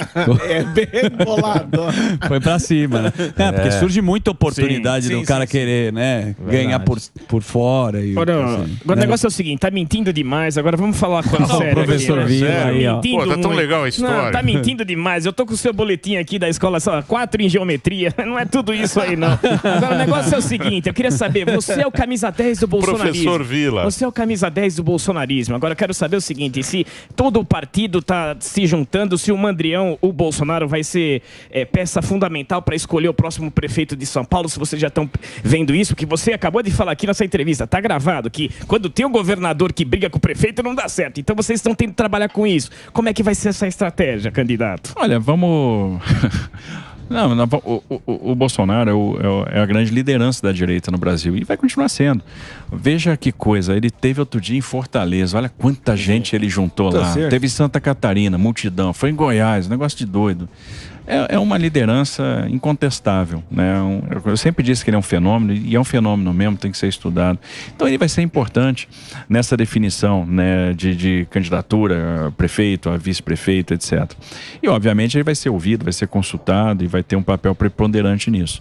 É bem bolado. Foi pra cima, né? Porque surge muita oportunidade do cara querer, né? Ganhar por fora. Agora, o negócio é o seguinte, tá mentindo demais. Agora vamos falar com a sério. Professor aqui, né? Vila aí, ó. Pô, tá tão legal a história. Não, tá mentindo demais. Eu tô com o seu boletim aqui da escola, só 4 em geometria. Não é tudo isso aí, não. Agora, o negócio é o seguinte, eu queria saber, você é o camisa 10 do bolsonarismo. Professor Vila. Você é o camisa 10 do bolsonarismo. Agora, eu quero saber o seguinte, se todo o partido tá se juntando, se o Mandrião, o Bolsonaro, vai ser peça fundamental para escolher o próximo prefeito de São Paulo, se vocês já estão vendo isso, que você acabou de falar aqui nessa entrevista, tá gravado, que quando tem um governador que briga com o prefeito, não dá certo. Então vocês estão tendo que trabalhar com isso. Como é que vai ser essa estratégia, candidato? Olha, vamos... O Bolsonaro é a grande liderança da direita no Brasil e vai continuar sendo. Veja que coisa, ele teve outro dia em Fortaleza, olha quanta gente ele juntou lá. Teve em Santa Catarina, multidão, foi em Goiás, negócio de doido. É uma liderança incontestável, né? Eu sempre disse que ele é um fenômeno, e é um fenômeno mesmo, tem que ser estudado. Então ele vai ser importante nessa definição, né, de candidatura a prefeito, a vice-prefeito, etc. E obviamente ele vai ser ouvido, vai ser consultado e vai ter um papel preponderante nisso.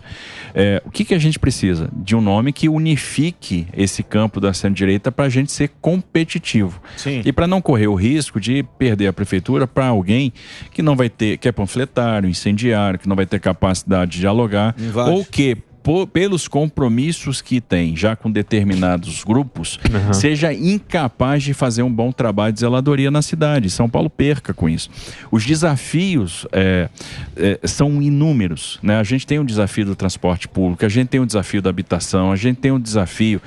O que a gente precisa? De um nome que unifique esse campo da centro-direita para a gente ser competitivo. Sim. E para não correr o risco de perder a prefeitura para alguém que não vai ter, que é panfletário, incendiário, que não vai ter capacidade de dialogar, ou que pelos compromissos que tem já com determinados grupos, seja incapaz de fazer um bom trabalho de zeladoria na cidade. São Paulo perca com isso. Os desafios são inúmeros, né? A gente tem um desafio do transporte público, a gente tem um desafio da habitação, a gente tem um desafio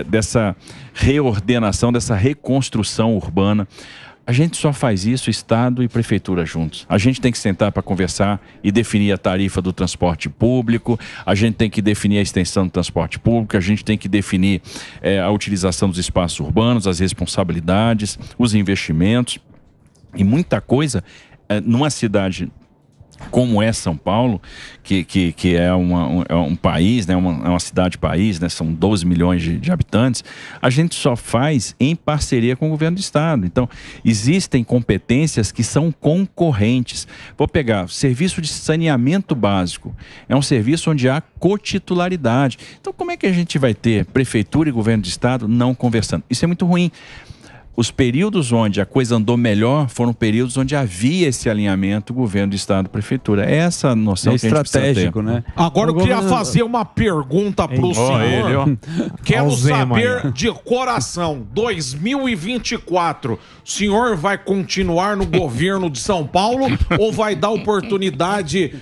dessa reordenação, dessa reconstrução urbana. A gente só faz isso, Estado e Prefeitura juntos. A gente tem que sentar para conversar e definir a tarifa do transporte público, a gente tem que definir a extensão do transporte público, a gente tem que definir a utilização dos espaços urbanos, as responsabilidades, os investimentos e muita coisa numa cidade como é São Paulo, que é um país, né, uma cidade-país, né, são 12 milhões de habitantes, a gente só faz em parceria com o governo do Estado. Então, existem competências que são concorrentes. Vou pegar o serviço de saneamento básico, é um serviço onde há cotitularidade. Então, como é que a gente vai ter prefeitura e governo do Estado não conversando? Isso é muito ruim. Os períodos onde a coisa andou melhor foram períodos onde havia esse alinhamento governo do Estado, prefeitura. Essa noção que estratégico, né? Agora eu queria fazer uma pergunta pro senhor. Quero saber de coração, 2024, o senhor vai continuar no governo de São Paulo ou vai dar oportunidade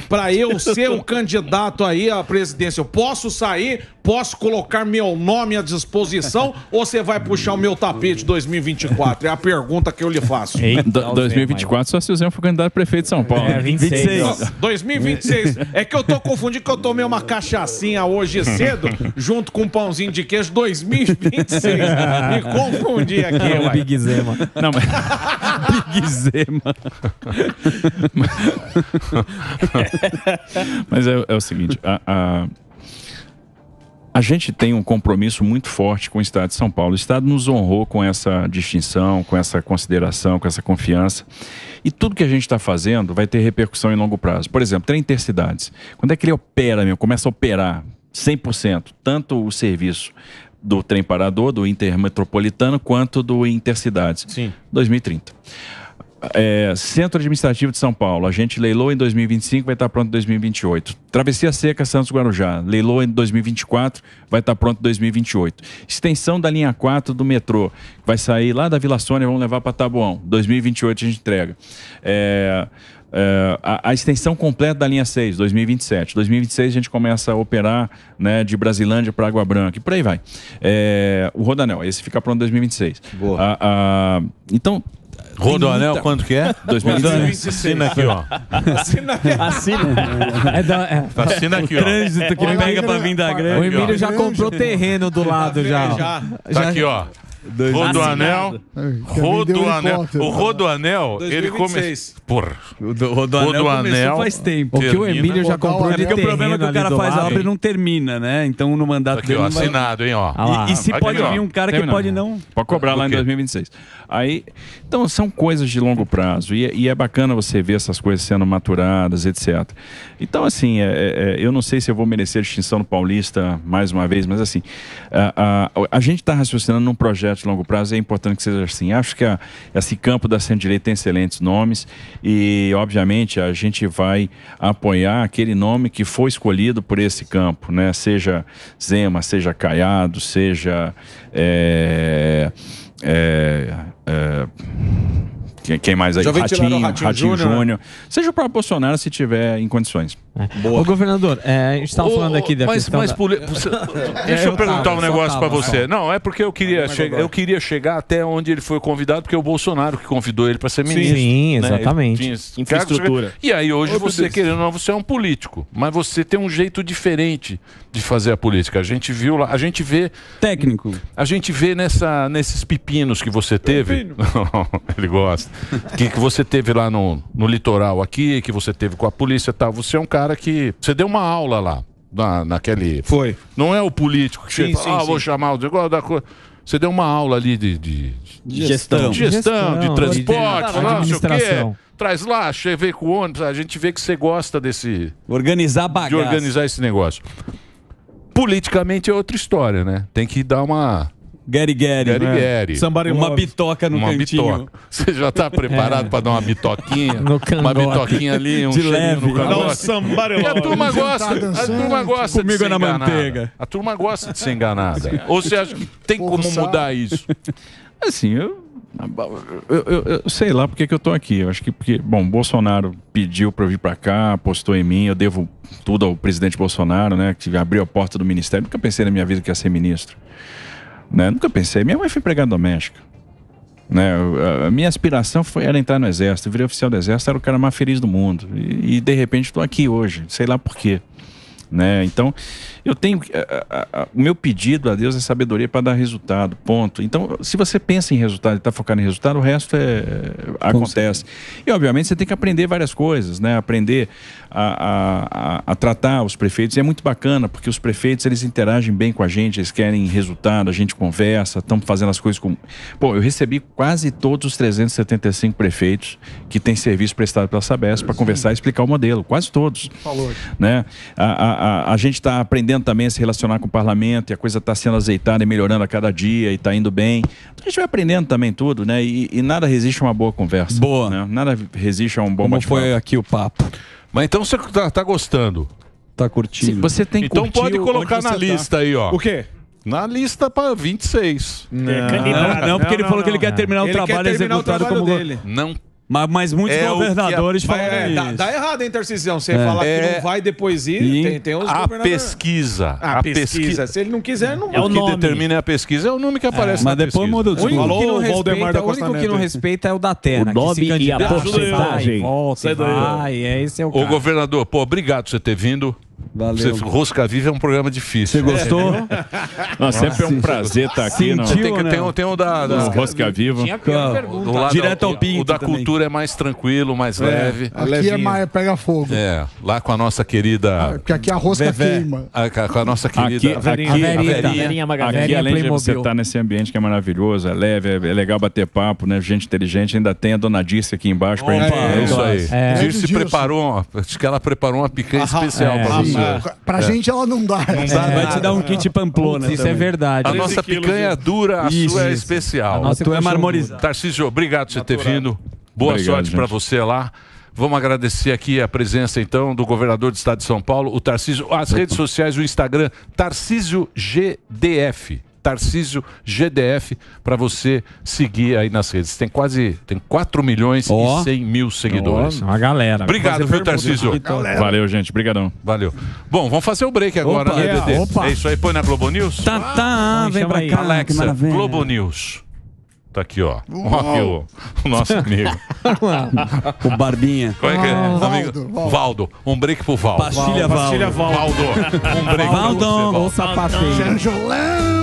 para eu ser o candidato aí à presidência? Eu posso sair, posso colocar meu nome à disposição ou você vai puxar o meu tapete 2024? É a pergunta que eu lhe faço. 2024 só se o Zé for candidato a prefeito de São Paulo. 26. 2026. É que eu tô confundindo que eu tomei uma cachaçinha hoje cedo, junto com um pãozinho de queijo, 2026. Me confundi aqui. É o Big Zema. Não, mas... Big Zema. Mas é o seguinte, a gente tem um compromisso muito forte com o Estado de São Paulo. O Estado nos honrou com essa distinção, com essa consideração, com essa confiança. E tudo que a gente está fazendo vai ter repercussão em longo prazo. Por exemplo, trem intercidades. Quando é que ele opera mesmo, começa a operar 100%, tanto o serviço do trem parador, do intermetropolitano, quanto do intercidades? Sim. 2030. Centro Administrativo de São Paulo, a gente leilou em 2025, vai estar pronto em 2028. Travessia Seca Santos-Guarujá, leilou em 2024, vai estar pronto em 2028. Extensão da linha 4 do metrô, vai sair lá da Vila Sônia, vamos levar para Taboão. 2028 a gente entrega. A extensão completa da linha 6, 2027. 2026 a gente começa a operar, né, de Brasilândia para Água Branca e por aí vai. O Rodoanel, esse fica pronto em 2026. Boa. Então... Rodoanel, quanto que é? 2026. Assina aqui, ó. Assina. Assina aqui, ó. Trânsito que pega pra vir da grande. O Emílio já comprou terreno do lado já. Tá aqui, ó. Rodoanel. O Rodoanel, ele começou. Porra. O Rodoanel começou faz tempo. O que o Emílio já comprou de terreno. Porque o problema é que o cara faz a obra e não termina, né? Então no mandato aqui, dele ó, não vai... assinado, hein, ó. E se pode vir um cara que pode não... Pode cobrar lá em 2026. Aí, então são coisas de longo prazo e é bacana você ver essas coisas sendo maturadas, etc. Então, assim, eu não sei se eu vou merecer a distinção no Paulista mais uma vez, mas assim, a gente está raciocinando num projeto de longo prazo, é importante que seja assim. Acho que esse campo da centro-direita tem excelentes nomes e, obviamente, a gente vai apoiar aquele nome que foi escolhido por esse campo, né? Seja Zema, seja Caiado, seja... quem mais aí? Ratinho Júnior. Seja o próprio Bolsonaro se tiver em condições. Boa. Ô, governador, a gente estava falando aqui da questão Deixa eu perguntar um negócio para você. Não, é porque eu queria chegar até onde ele foi convidado, porque é o Bolsonaro que convidou ele para ser ministro. Sim, exatamente. Infraestrutura. E aí hoje você, querendo ou não, você é um político, mas você tem um jeito diferente de fazer a política. A gente viu lá, a gente vê... Técnico. A gente vê nesses pepinos que você teve... Ele gosta. Que você teve lá no litoral aqui, que você teve com a polícia e tal. Você é um cara que... Você deu uma aula lá, naquele... Foi. Não é o político que chega e fala, vou chamar o negócio da coisa... Você deu uma aula ali de gestão, de transporte, de administração. Traz lá, veio com o ônibus, a gente vê que você gosta desse... Organizar bagaço. De organizar esse negócio. Politicamente é outra história, né? Tem que dar uma Gary. Uma bitoca no cantinho. Bitoca. Você já tá preparado para dar uma bitoquinha? Uma bitoquinha ali, um de cheirinho leve. no cangote. E a turma gosta Comigo de ser na enganada. manteiga. A turma gosta de ser enganada. Ou você acha que tem como mudar isso? Assim, eu sei lá porque que eu tô aqui. Eu acho que porque, bom, Bolsonaro pediu para eu vir para cá, apostou em mim, eu devo tudo ao presidente Bolsonaro, né, que abriu a porta do ministério. Nunca pensei na minha vida que ia ser ministro, né? Nunca pensei. Minha mãe foi empregada doméstica, né? A minha aspiração era entrar no exército. Eu virei oficial do exército, era o cara mais feliz do mundo. E de repente estou aqui hoje, sei lá por quê. Né? Então, eu tenho o meu pedido a Deus é sabedoria para dar resultado, ponto. Então, se você pensa em resultado e está focado em resultado, o resto acontece. E, obviamente, você tem que aprender várias coisas, né? Aprender a tratar os prefeitos. E é muito bacana, porque os prefeitos, eles interagem bem com a gente, eles querem resultado, a gente conversa, estamos fazendo as coisas com... Pô, eu recebi quase todos os 375 prefeitos que têm serviço prestado pela Sabesp para conversar e explicar o modelo, quase todos. Falou. Né? A gente está aprendendo também a se relacionar com o parlamento e a coisa está sendo azeitada e melhorando a cada dia e está indo bem. A gente vai aprendendo também tudo, né? E nada resiste a uma boa conversa. Boa. Né? Nada resiste a um bom bate-papo. Como foi aqui o papo? Mas então você tá gostando? Tá curtindo. Sim, você tem então pode colocar na lista aí, ó. O quê? Na lista para 26. Não, porque ele falou que ele quer terminar o trabalho executado como dele. Não. Mas muitos governadores falaram isso. Dá errado, hein, Tarcísio? Você falar que não vai depois ir, tem os a pesquisa. A pesquisa. Se ele não quiser, não vai. O que determina a pesquisa é o nome que aparece na pesquisa. Mas depois muda o discurso. O único que não respeita é o da Terra. O nome e a porcentagem. Esse é o cara. Ô, governador, pô, obrigado por você ter vindo. Valeu. Rosca Viva é um programa difícil. Você gostou? Não, sempre é um prazer estar aqui. Tem o da Rosca Viva. Direto ao pinto. O da cultura é mais tranquilo, mais leve. Aqui é mais pega fogo. Lá com a nossa querida... Porque aqui a rosca queima. Com a nossa querida... Aqui, além de você estar nesse ambiente que é maravilhoso, é leve, é legal bater papo, né? Gente inteligente, ainda tem a dona Dirce aqui embaixo pra gente. É isso aí. Dirce preparou, acho que ela preparou uma picanha especial pra você. Pra gente ela não dá. Vai te dar um kit Pamplona. Isso é verdade. A nossa picanha é dura, a sua é especial. A tua é marmorizada. Tarcísio, obrigado por você ter vindo. Boa sorte para você lá. Vamos agradecer aqui a presença, então, do governador do estado de São Paulo, o Tarcísio. As redes sociais, o Instagram, Tarcísio GDF. Tarcísio GDF, para você seguir aí nas redes. Tem 4 milhões e 100 mil seguidores. Uma galera. Obrigado, viu, Tarcísio? Valeu, gente. Obrigadão. Valeu. Bom, vamos fazer o break agora, né, Dedê? É isso aí, põe na Globo News? Vem pra cá. Alexa, Globo News. Tá aqui, ó. Aqui, o nosso amigo. O Barbinha. Qual é que é? Valdo. Um break pro Valdo. Pastilha Valdo. Um break Valdo. pro você, Valdo. Sanjolão.